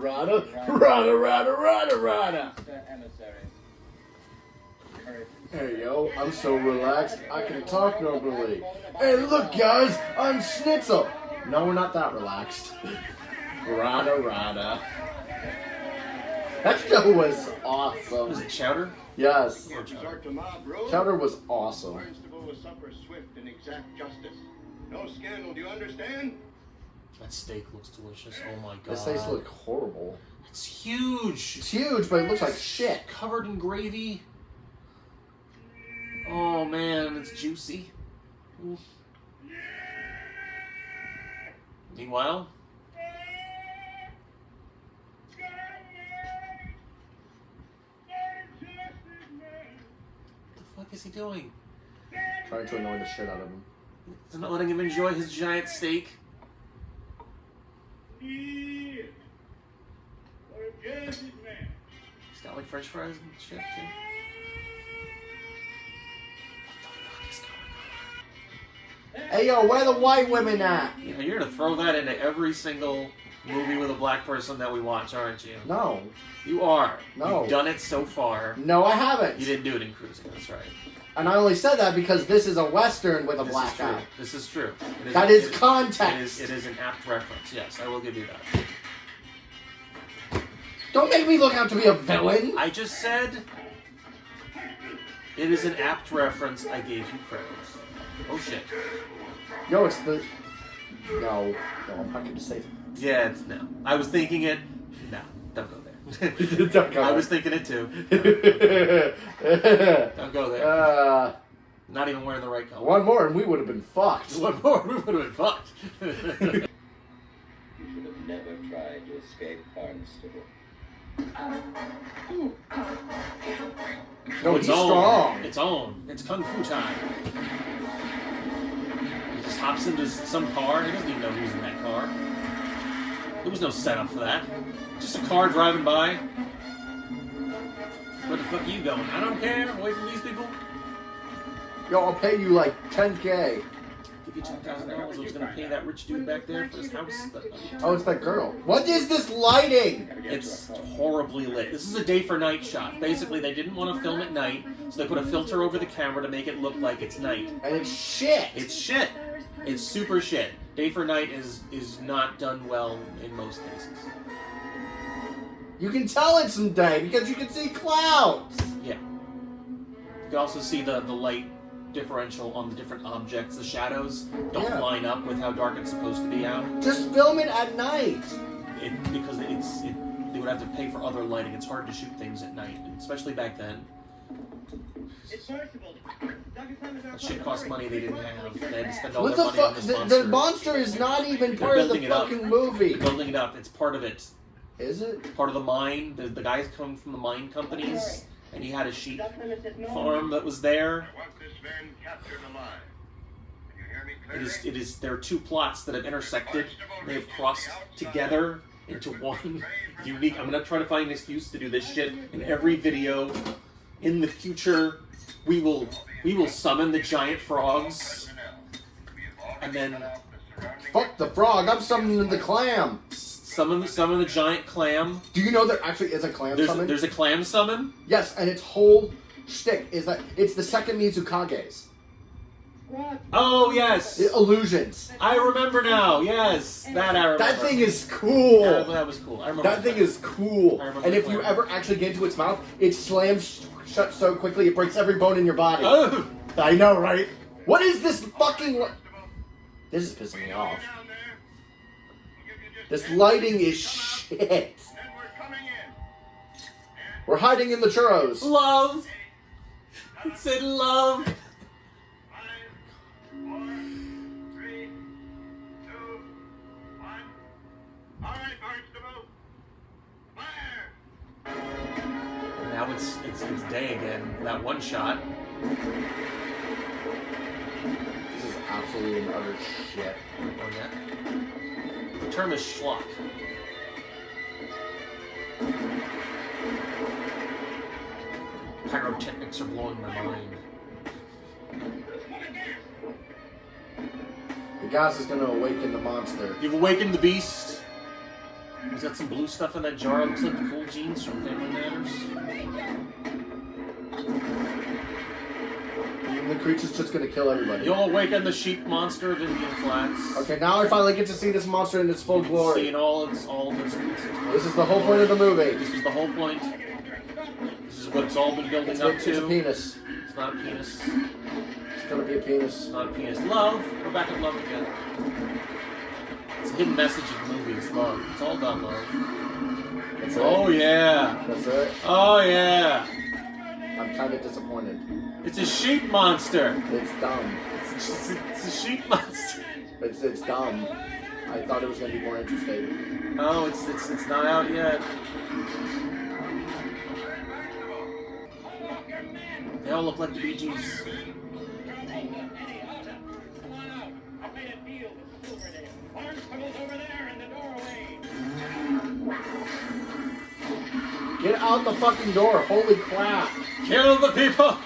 Hey yo, I'm so relaxed, I can talk normally. Hey look guys, I'm Schnitzel. No, we're not that relaxed. Rada. That show was awesome. Was it Chowder? Yes. Chowder. Chowder was awesome. Barnstable will suffer swift and exact justice. No scandal, do you understand? That steak looks delicious. Oh my god. The steaks look horrible. It's huge. It's huge, but it looks like shit. Covered in gravy. Oh man, it's juicy. Oof. Meanwhile, what the fuck is he doing? Trying to annoy the shit out of him. He's not letting him enjoy his giant steak. He's got like French fries and shit too. Hey yo, where the white women at? Yeah, you're gonna throw that into every single movie with a black person that we watch, aren't you? No. You are. No. You've done it so far. No, I haven't. You didn't do it in Cruising, that's right. And I only said that because this is a Western with a black guy. This is true. That is context. It is an apt reference, yes, I will give you that. Don't make me look out to be a villain. I just said it is an apt reference. I gave you credit. Oh shit. Yo, it's the... No, I'm not going to say that. Yeah, it's no. I was thinking it. No, don't go there. Don't go I there. was thinking it too. Don't go there. Not even wearing the right color. One more and we would have been fucked. One more, we would have been fucked. You should have never tried to escape Barnstable. No, he's strong. It's on. It's kung fu time. He just hops into some car. He doesn't even know who's in that car. There was no setup for that. Just a car driving by. Where the fuck are you going? I don't care. I'm away from these people. Yo, I'll pay you like $10K. Give you $10,000. I was going to pay that rich dude back there for his house. Oh, it's that girl. What is this lighting? It's horribly lit. This is a day for night shot. Basically, they didn't want to film at night, so they put a filter over the camera to make it look like it's night. And it's shit. It's shit. It's super shit. Day for night is not done well in most cases. You can tell it's some day because you can see clouds. Yeah. You can also see the light differential on the different objects. The shadows don't line up with how dark it's supposed to be out. Just film it at night. Because they would have to pay for other lighting. It's hard to shoot things at night, especially back then. It's merciful. That shit cost money they didn't have. They had to spend all What their the money on fuck? this monster. The monster is not even They're part of the building it up. fucking movie. They're building it up. It's part of it. Is it? Part of the mine. The guys come from the mine companies, and he had a sheep farm that was there. I want this man captured alive. Can you hear me clearly? It is. There are two plots that have intersected. They have crossed together into one unique. I'm gonna try to find an excuse to do this shit in every video. In the future, we will summon the giant frogs, and then Fuck the frog. I'm summoning the clam. summon the giant clam. Do you know there actually is a clam summon? There's a clam summon. Yes, and its whole shtick is that it's the second Mizukage's. Oh yes, Illusions. I remember now. Yes, that I remember. That thing is cool. That was cool. I remember That thing is cool. I remember And if the you clam. ever actually get into its mouth, it slams shut so quickly it breaks every bone in your body. Oh. I know, right? What is this fucking... This is pissing me off. This lighting is shit. We're hiding in the churros. Love. It said love. 5, 4, 3, 2, 1. All right, Barnstable. Fire! Now it's day again. That one shot. This is absolutely and utter shit. Oh yeah. The term is schlock. Pyrotechnics are blowing my mind. The gas is gonna awaken the monster. You've awakened the beast. He's got some blue stuff in that jar. Looks like the cool jeans from Family Matters. And the creature's just gonna kill everybody. You'll awaken the sheep monster of Indian Flats. Okay, now I finally get to see this monster in its full glory. See in all of its This is the whole point of the movie. This is the whole point. This is what it's all been building up to. It's a penis. It's not a penis. It's gonna be a penis. It's not a penis. Love. We're back in love again. It's a hidden message of the movie. It's love. It's all about love. That's it. Oh yeah. That's it. Oh yeah. I'm kind of disappointed. It's a sheep monster. It's dumb. It's a sheep monster. It's dumb. I thought it was gonna be more interesting. No, it's not out yet. They all look like the Bee Gees. Get out the fucking door! Holy crap! Kill the people!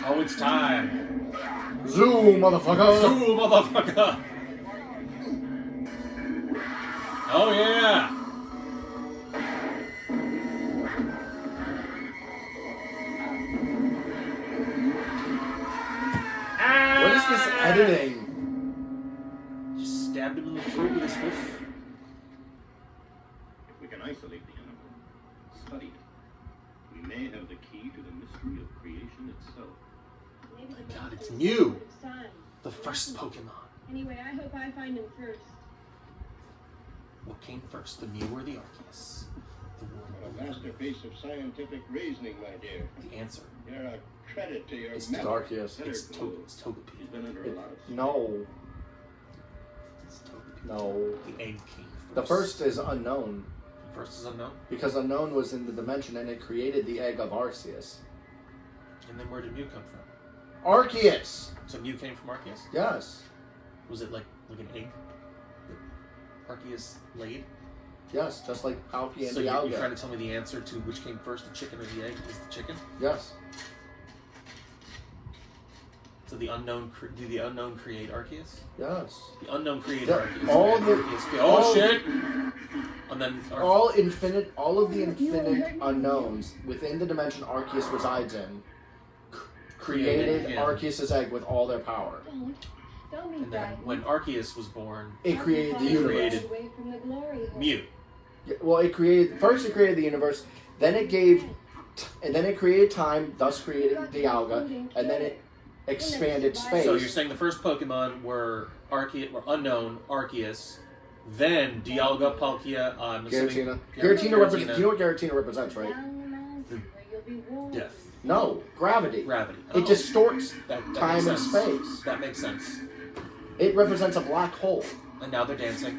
Oh, it's time. Zoom, motherfucker! Zoom, motherfucker! Oh, yeah! What is this editing? Just stabbed him in the throat with his hoof. If we can isolate the animal, study it, we may have the key to the mystery of creation itself. Oh my god, it's Mew! The first Pokemon. Anyway, I hope I find him first. What came first, the Mew or the Arceus? A masterpiece of scientific reasoning, my dear. The answer. You're a credit to your It's method. Arceus. It's Togepi. He's been under a lot of No. It's Togepi. No. The egg came first. The first is unknown. The first is unknown? Because unknown was in the dimension and it created the egg of Arceus. And then where did Mew come from? Arceus! So Mew came from Arceus? Yes. Was it like an egg that Arceus laid? Yes, just like Palkia and So Dialga. you're trying to tell me the answer to which came first, the chicken or the egg, is the chicken? Yes. So the unknown did the unknown create Arceus? Yes. The unknown created Yeah, Arceus. all and the- Arceus all- shit! And then all of the infinite unknowns within the dimension Arceus resides in created him. Arceus' egg with all their power. Don't be And then frightened. when Arceus was born, It created the It universe. created Away from the glory hole. Mew. Yeah, well, it created the universe. Then it created time, thus created Dialga, and then it expanded space. So you're saying the first Pokemon were unknown Arceus, then Dialga, Palkia, Giratina. Yeah, Giratina represents. Do you know what Giratina represents, right? Down the mountain where you'll be warm. Death. No, gravity. Gravity. It distorts that time and makes sense. space. That makes sense. It represents a black hole. And now they're dancing.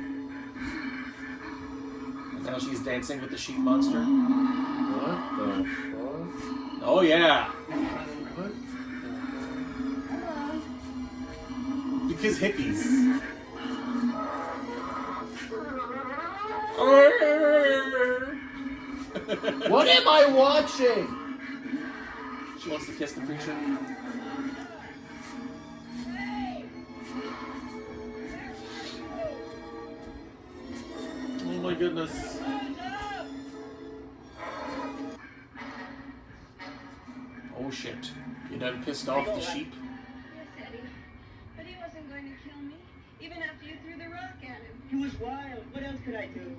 And now she's dancing with the sheep monster. What the fuck? Oh yeah. What? Because hippies. What am I watching? She wants to kiss the creature. Oh my goodness. Oh shit. You done pissed off the sheep? Yes, Eddie. But he wasn't going to kill me, even after you threw the rock at him. He was wild. What else could I do?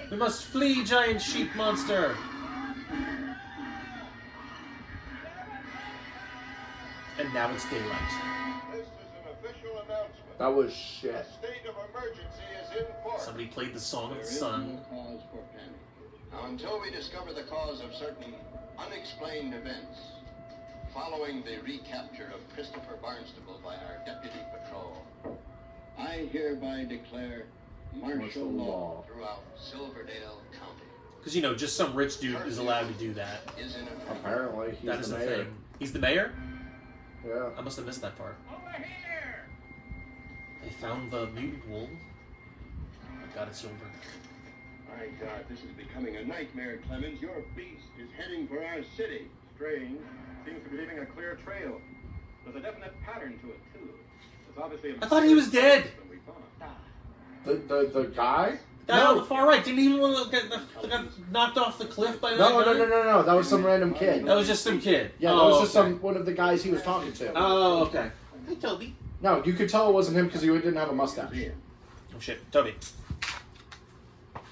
We must flee, giant sheep monster! And now it's daylight. This is an official announcement. That was A shit. state of emergency is in force. Somebody played the Song of There the is Sun. no cause for panic. Now, until we discover the cause of certain unexplained events, following the recapture of Christopher Barnstable by our deputy patrol, I hereby declare martial law Throughout Silverdale County. Because, you know, just some rich dude is allowed to do that. Is in effect. Apparently, he's That is the a mayor. thing. He's the mayor? Yeah. I must have missed that part. over here. They found the mutant wool. I got it silver. My God, this is becoming a nightmare, Clemens. Your beast is heading for our city. Strange. Seems to be leaving a clear trail. There's a definite pattern to it, too. It's obviously I thought he was dead. than we thought. The guy? Guy on the far right didn't even want to get knocked off the cliff by that No, guy? no. That was some random kid. That was just some kid. Yeah, that was just one of the guys he was talking to. Oh, okay. Hey, Toby. No, you could tell it wasn't him because he didn't have a mustache. Oh, shit. Toby.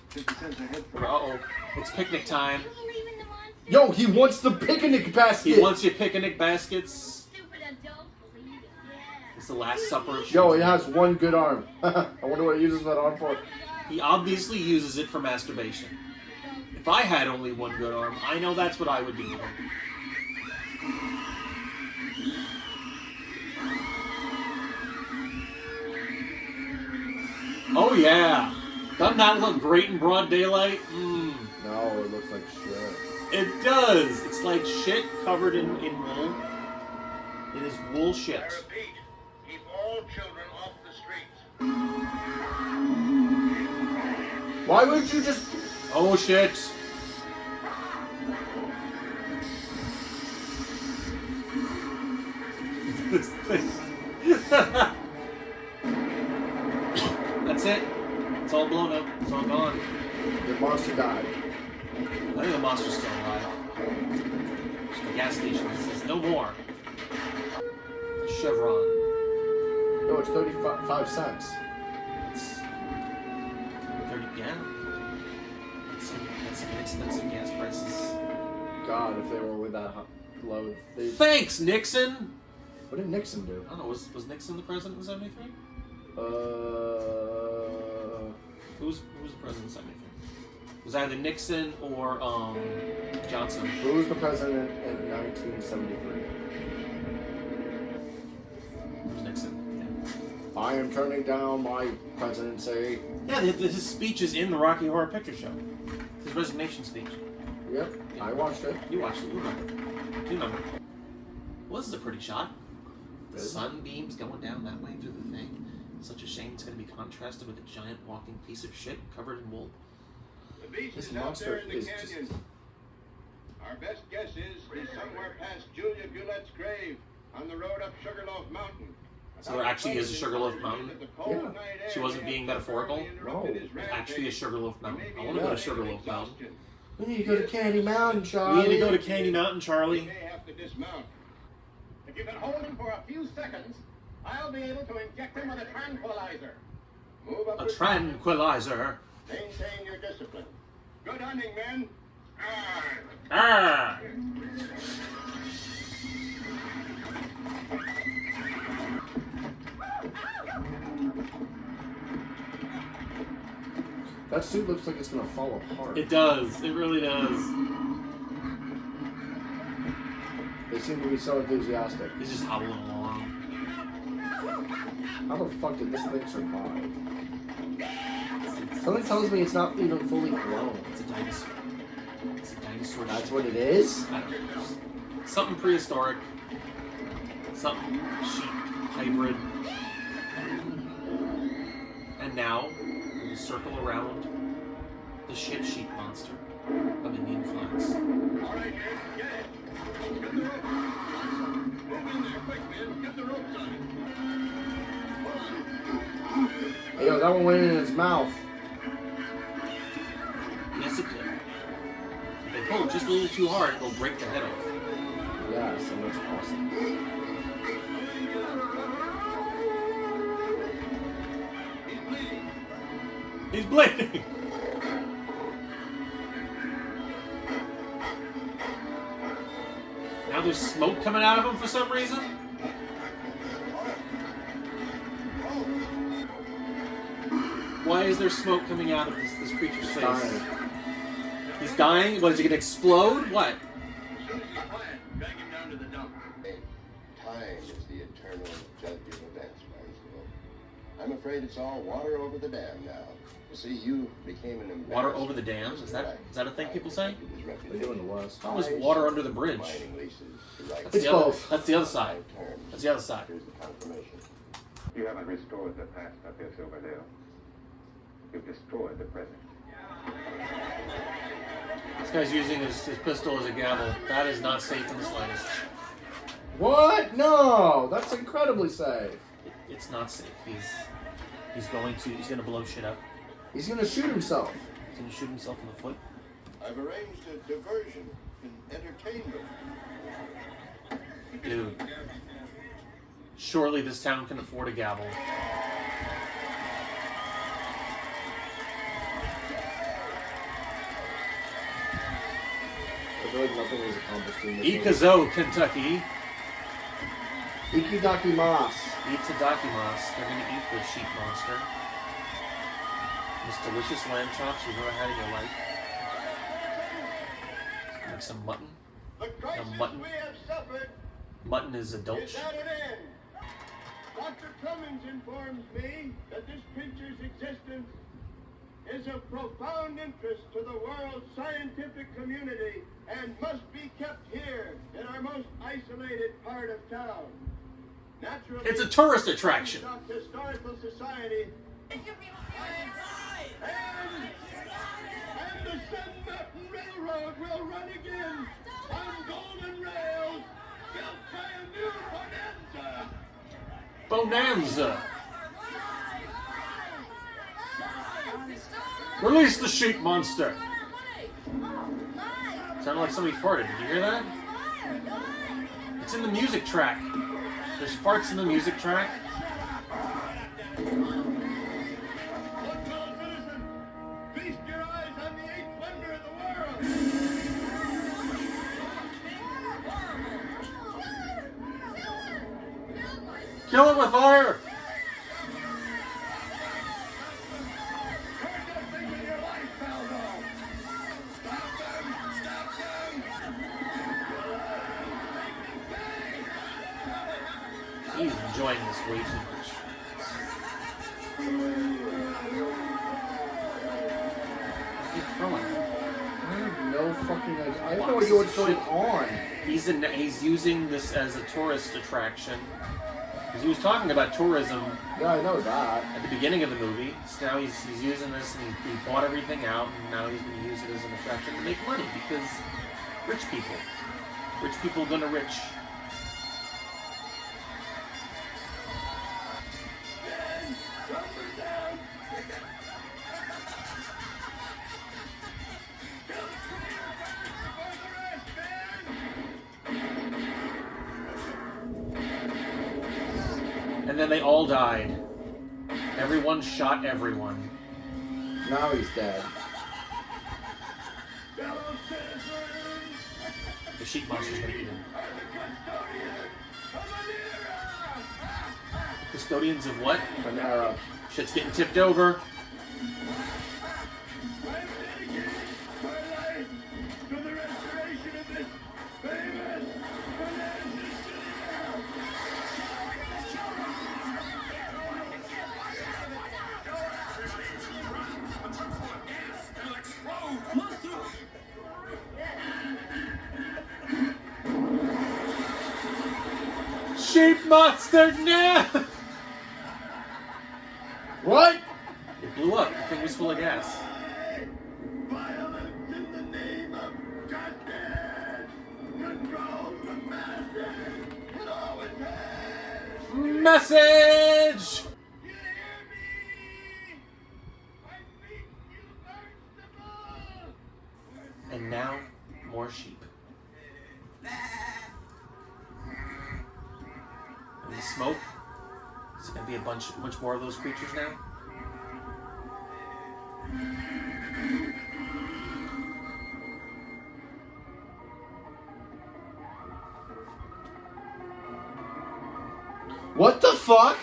50 cents a head for Uh-oh. It's picnic time. Yo, he wants the picnic basket! He wants your picnic baskets. Stupid adults believe it. Yeah. It's the last supper of Yo, children. it has one good arm. I wonder what he uses that arm for. He obviously uses it for masturbation. If I had only one good arm, I know that's what I would do with it. Oh yeah! Doesn't that look great in broad daylight? Mmm. No, it looks like shit. It does! It's like shit covered in wool. It is wool shit. I repeat, keep all children off the streets. Why wouldn't you just... Oh shit! This thing. That's it. It's all blown up. It's all gone. The monster died. I think the monster's still alive. The gas station says no more. Chevron. No, it's 35 cents. It's 30, yeah. That's some inexpensive gas prices. God, if they were with that low... Thanks, Nixon! What did Nixon do? I don't know, was Nixon the president in 73? Who was the president in 73? It was either Nixon or Johnson. Who was the president in 1973? It was Nixon, yeah. I am turning down my presidency. Yeah, his speech is in the Rocky Horror Picture Show. His resignation speech. Yep, yeah. I watched it. You watched it, you remember. You remember. Well, this is a pretty shot. The sunbeams going down that way through the thing. Such a shame it's going to be contrasted with a giant walking piece of shit covered in wool. The beast This is out there monster in the is canyon. just... Our best guess is he's somewhere past Julia Goulette's grave on the road up Sugarloaf Mountain. So there actually is a Sugarloaf Mountain? Yeah. She wasn't being metaphorical? No. There's actually a Sugarloaf Mountain. I want to go to Sugarloaf Mountain. We need to go to Candy Mountain, We Charlie. need to go to Candy Mountain, Charlie. We may have to dismount. If you can hold him for a few seconds, I'll be able to inject him with a tranquilizer. Move up. A tranquilizer. Maintain your discipline. Good hunting, men. Arr. Ah! That suit looks like it's gonna fall apart. It does. It really does. They seem to be so enthusiastic. He's just hobbling along. How the fuck did this thing survive? Something tells me it's not even fully grown. It's a dinosaur. It's a dinosaur. That's what it is? I don't know. Something prehistoric. Something sheep hybrid. And now, we will circle around the shit sheep monster of Indian Flats. All right, Ed, get it. Get the rope. Move in there, quick, man. Get the ropes on it. Hey, yo, that one went in his mouth. Yes, it did. If they pull just a little too hard, it'll break the head off. Yes, and that's awesome. He's bleeding! Now there's smoke coming out of him for some reason? Why is there smoke coming out of this creature's face? Dying. He's dying? What, is he gonna explode? What? As soon as he's quiet, drag him down to the dump. Time is the eternal judge of events, Mansfield. I'm afraid it's all water over the dam now. You see, you became an Water over the dam? Is that a thing people say? They do in the West. How is water under the bridge? It's both. That's the other side. That's the other side. Here's the confirmation. You haven't restored the past up here, Silverdale. You've destroyed the present. This guy's using his pistol as a gavel. That is not safe in the slightest. What? No, that's incredibly safe. It's not safe. He's gonna blow shit up. He's gonna shoot himself. He's gonna shoot himself in the foot. I've arranged a diversion in entertainment. Dude. Surely this town can afford a gavel. I feel like nothing was accomplished in this Ikazo, Kentucky. Ikidakimasu. Itadakimasu. They're gonna eat the sheep monster. This delicious lamb chops you've never had in your life. Make some mutton. Now, mutton. Mutton is adult. Is at an end. Dr. Cummings informs me that this creature's existence is of profound interest to the world's scientific community and must be kept here in our most isolated part of town. Naturally, It's a tourist attraction. Historical Society and the Sun Mountain Railroad will run again on golden rails built by a new bonanza. Bonanza. Release the sheep monster. Sounded like somebody farted. Did you hear that? It's in the music track. There's farts in the music track. Feast your eyes on the eighth wonder of the world. Kill it with fire. He's enjoying this way too much. Keep throwing. I have no fucking idea. I have no idea what's going on. He's using this as a tourist attraction. Because he was talking about tourism. Yeah, I know that. At the beginning of the movie. So now he's using this and he bought everything out and now he's going to use it as an attraction to make money because rich people gonna rich. And then they all died. Everyone shot everyone. Now he's dead. The sheep monster's gonna eat him. Custodians of what? An era. Shit's getting tipped over. Sheep monster now! What? It blew up. The thing was full of gas. Violence in the name of justice. Control the masses. It always has. Message! You hear me? I'm beating you, Barnstable. And now, more sheep. And the smoke? Is it going to be a bunch more of those creatures now? What the fuck?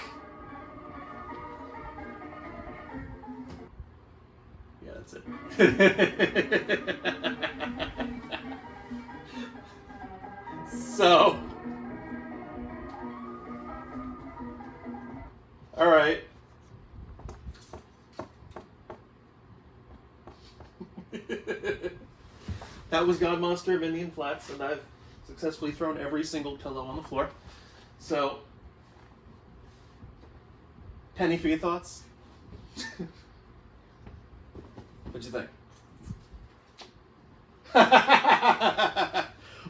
Yeah, that's it. So... Alright. That was Godmonster of Indian Flats, and I've successfully thrown every single pillow on the floor. So, Penny, for your thoughts? What'd you think?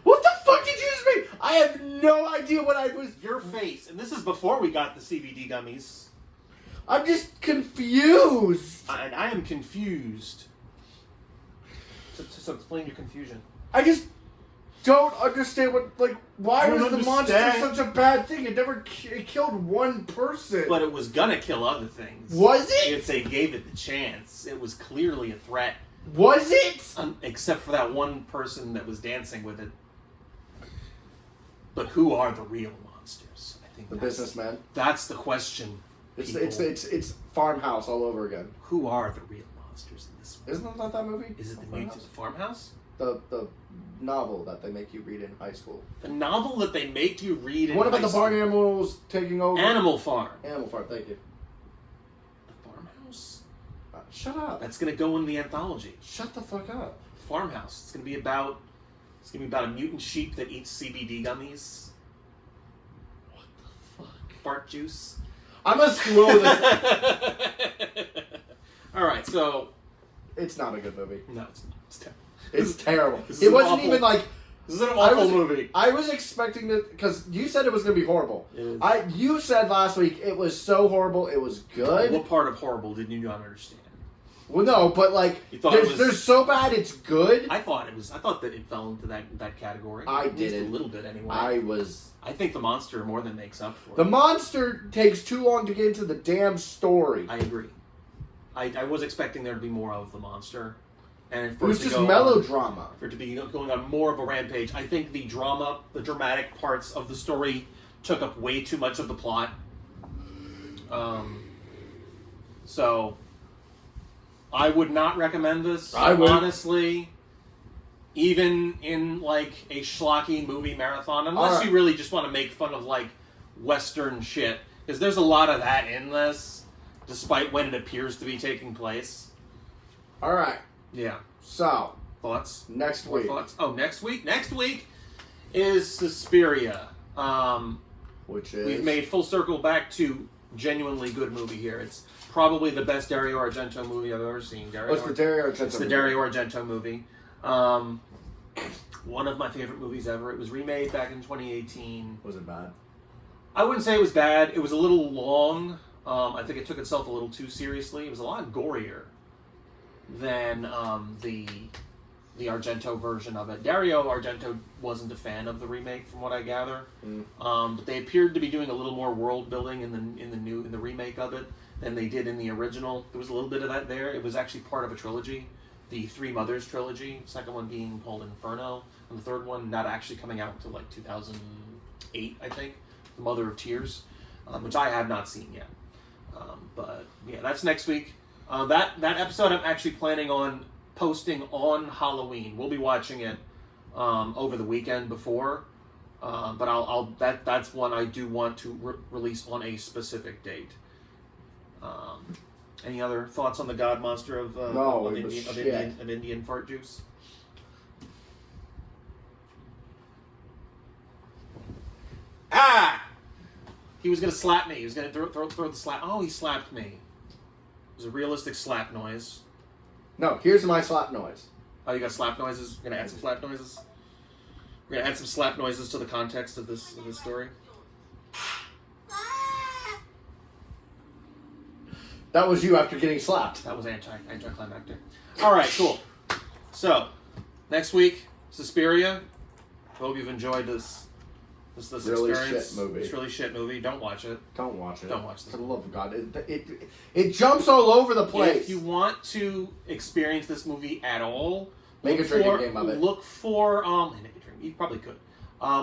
What the fuck did you just make? I have no idea what I was... Your face. And this is before we got the CBD gummies. I'm just confused. And I am confused. So explain your confusion. I just don't understand why was the monster such a bad thing? It killed one person. But it was gonna kill other things. Was it? If they gave it the chance. It was clearly a threat. Was it? Except for that one person that was dancing with it. But who are the real monsters? I think the businessman. That's the question. It's Farmhouse all over again. Who are the real monsters in this one? Isn't that movie? Is it the Mutants of the Farmhouse? The novel that they make you read in high school. The novel that they make you read in What about high the barn animals taking over? Animal Farm. Animal Farm, thank you. The Farmhouse? Shut up. That's gonna go in the anthology. Shut the fuck up. Farmhouse. It's gonna be about a mutant sheep that eats CBD gummies. What the fuck? Fart juice. I'm gonna throw this. Alright, so it's not a good movie. No, it's not. It's terrible. It's terrible. This It wasn't even like... This is an awful movie. I was expecting that... Because you said it was going to be horrible. You said last week it was so horrible, it was good. What part of horrible did you not understand? Well, no, but there's so bad it's good. I thought that it fell into that category. I At least didn't. a little bit anyway. I think the monster more than makes up for it. The monster takes too long to get into the damn story. I agree. I was expecting there to be more of the monster. And it was just melodrama. For it to be going on more of a rampage. I think the dramatic parts of the story took up way too much of the plot. So I would not recommend this. Honestly, even in like a schlocky movie marathon, unless you really just want to make fun of like Western shit, because there's a lot of that in this, despite when it appears to be taking place. All right. Yeah. So thoughts? Next week. Thoughts? Oh, next week. Next week is Suspiria. Which is we've made full circle back to genuinely good movie here. It's probably the best Dario Argento movie I've ever seen. It's the Dario Argento. It's the Dario Argento movie. One of my favorite movies ever. It was remade back in 2018. Was it bad? I wouldn't say it was bad. It was a little long. I think it took itself a little too seriously. It was a lot gorier than the Argento version of it. Dario Argento wasn't a fan of the remake, from what I gather. But they appeared to be doing a little more world building in the remake of it than they did in the original. There was a little bit of that there. It was actually part of a trilogy, the Three Mothers trilogy. The second one being called Inferno, and the third one not actually coming out until like 2008, I think. The Mother of Tears, which I have not seen yet. But yeah, that's next week. That episode I'm actually planning on posting on Halloween. We'll be watching it over the weekend before, but that's one I do want to release on a specific date. Any other thoughts on the Godmonster of Indian fart juice? Ah! He was gonna slap me. He was gonna throw the slap. Oh, he slapped me. It was a realistic slap noise. No, here's my slap noise. Oh, you got slap noises? We're gonna add some slap noises? We're gonna add some slap noises to the context of this story. That was you after getting slapped. That was anticlimactic. Alright, cool. So, next week, Suspiria. Hope you've enjoyed this really experience. Shit movie. It's really shit movie. Don't watch it. Don't watch it. Don't watch this. For the love of God. It jumps all over the place. If you want to experience this movie at all, make a drinking game of it. Look for you probably could.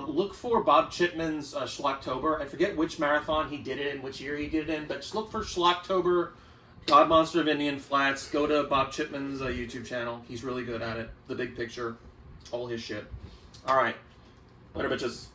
Look for Bob Chipman's Schlocktober. I forget which marathon he did it in, which year he did it in, but just look for Schlocktober, Godmonster of Indian Flats. Go to Bob Chipman's YouTube channel. He's really good at it. The big picture, all his shit. All right, later, bitches.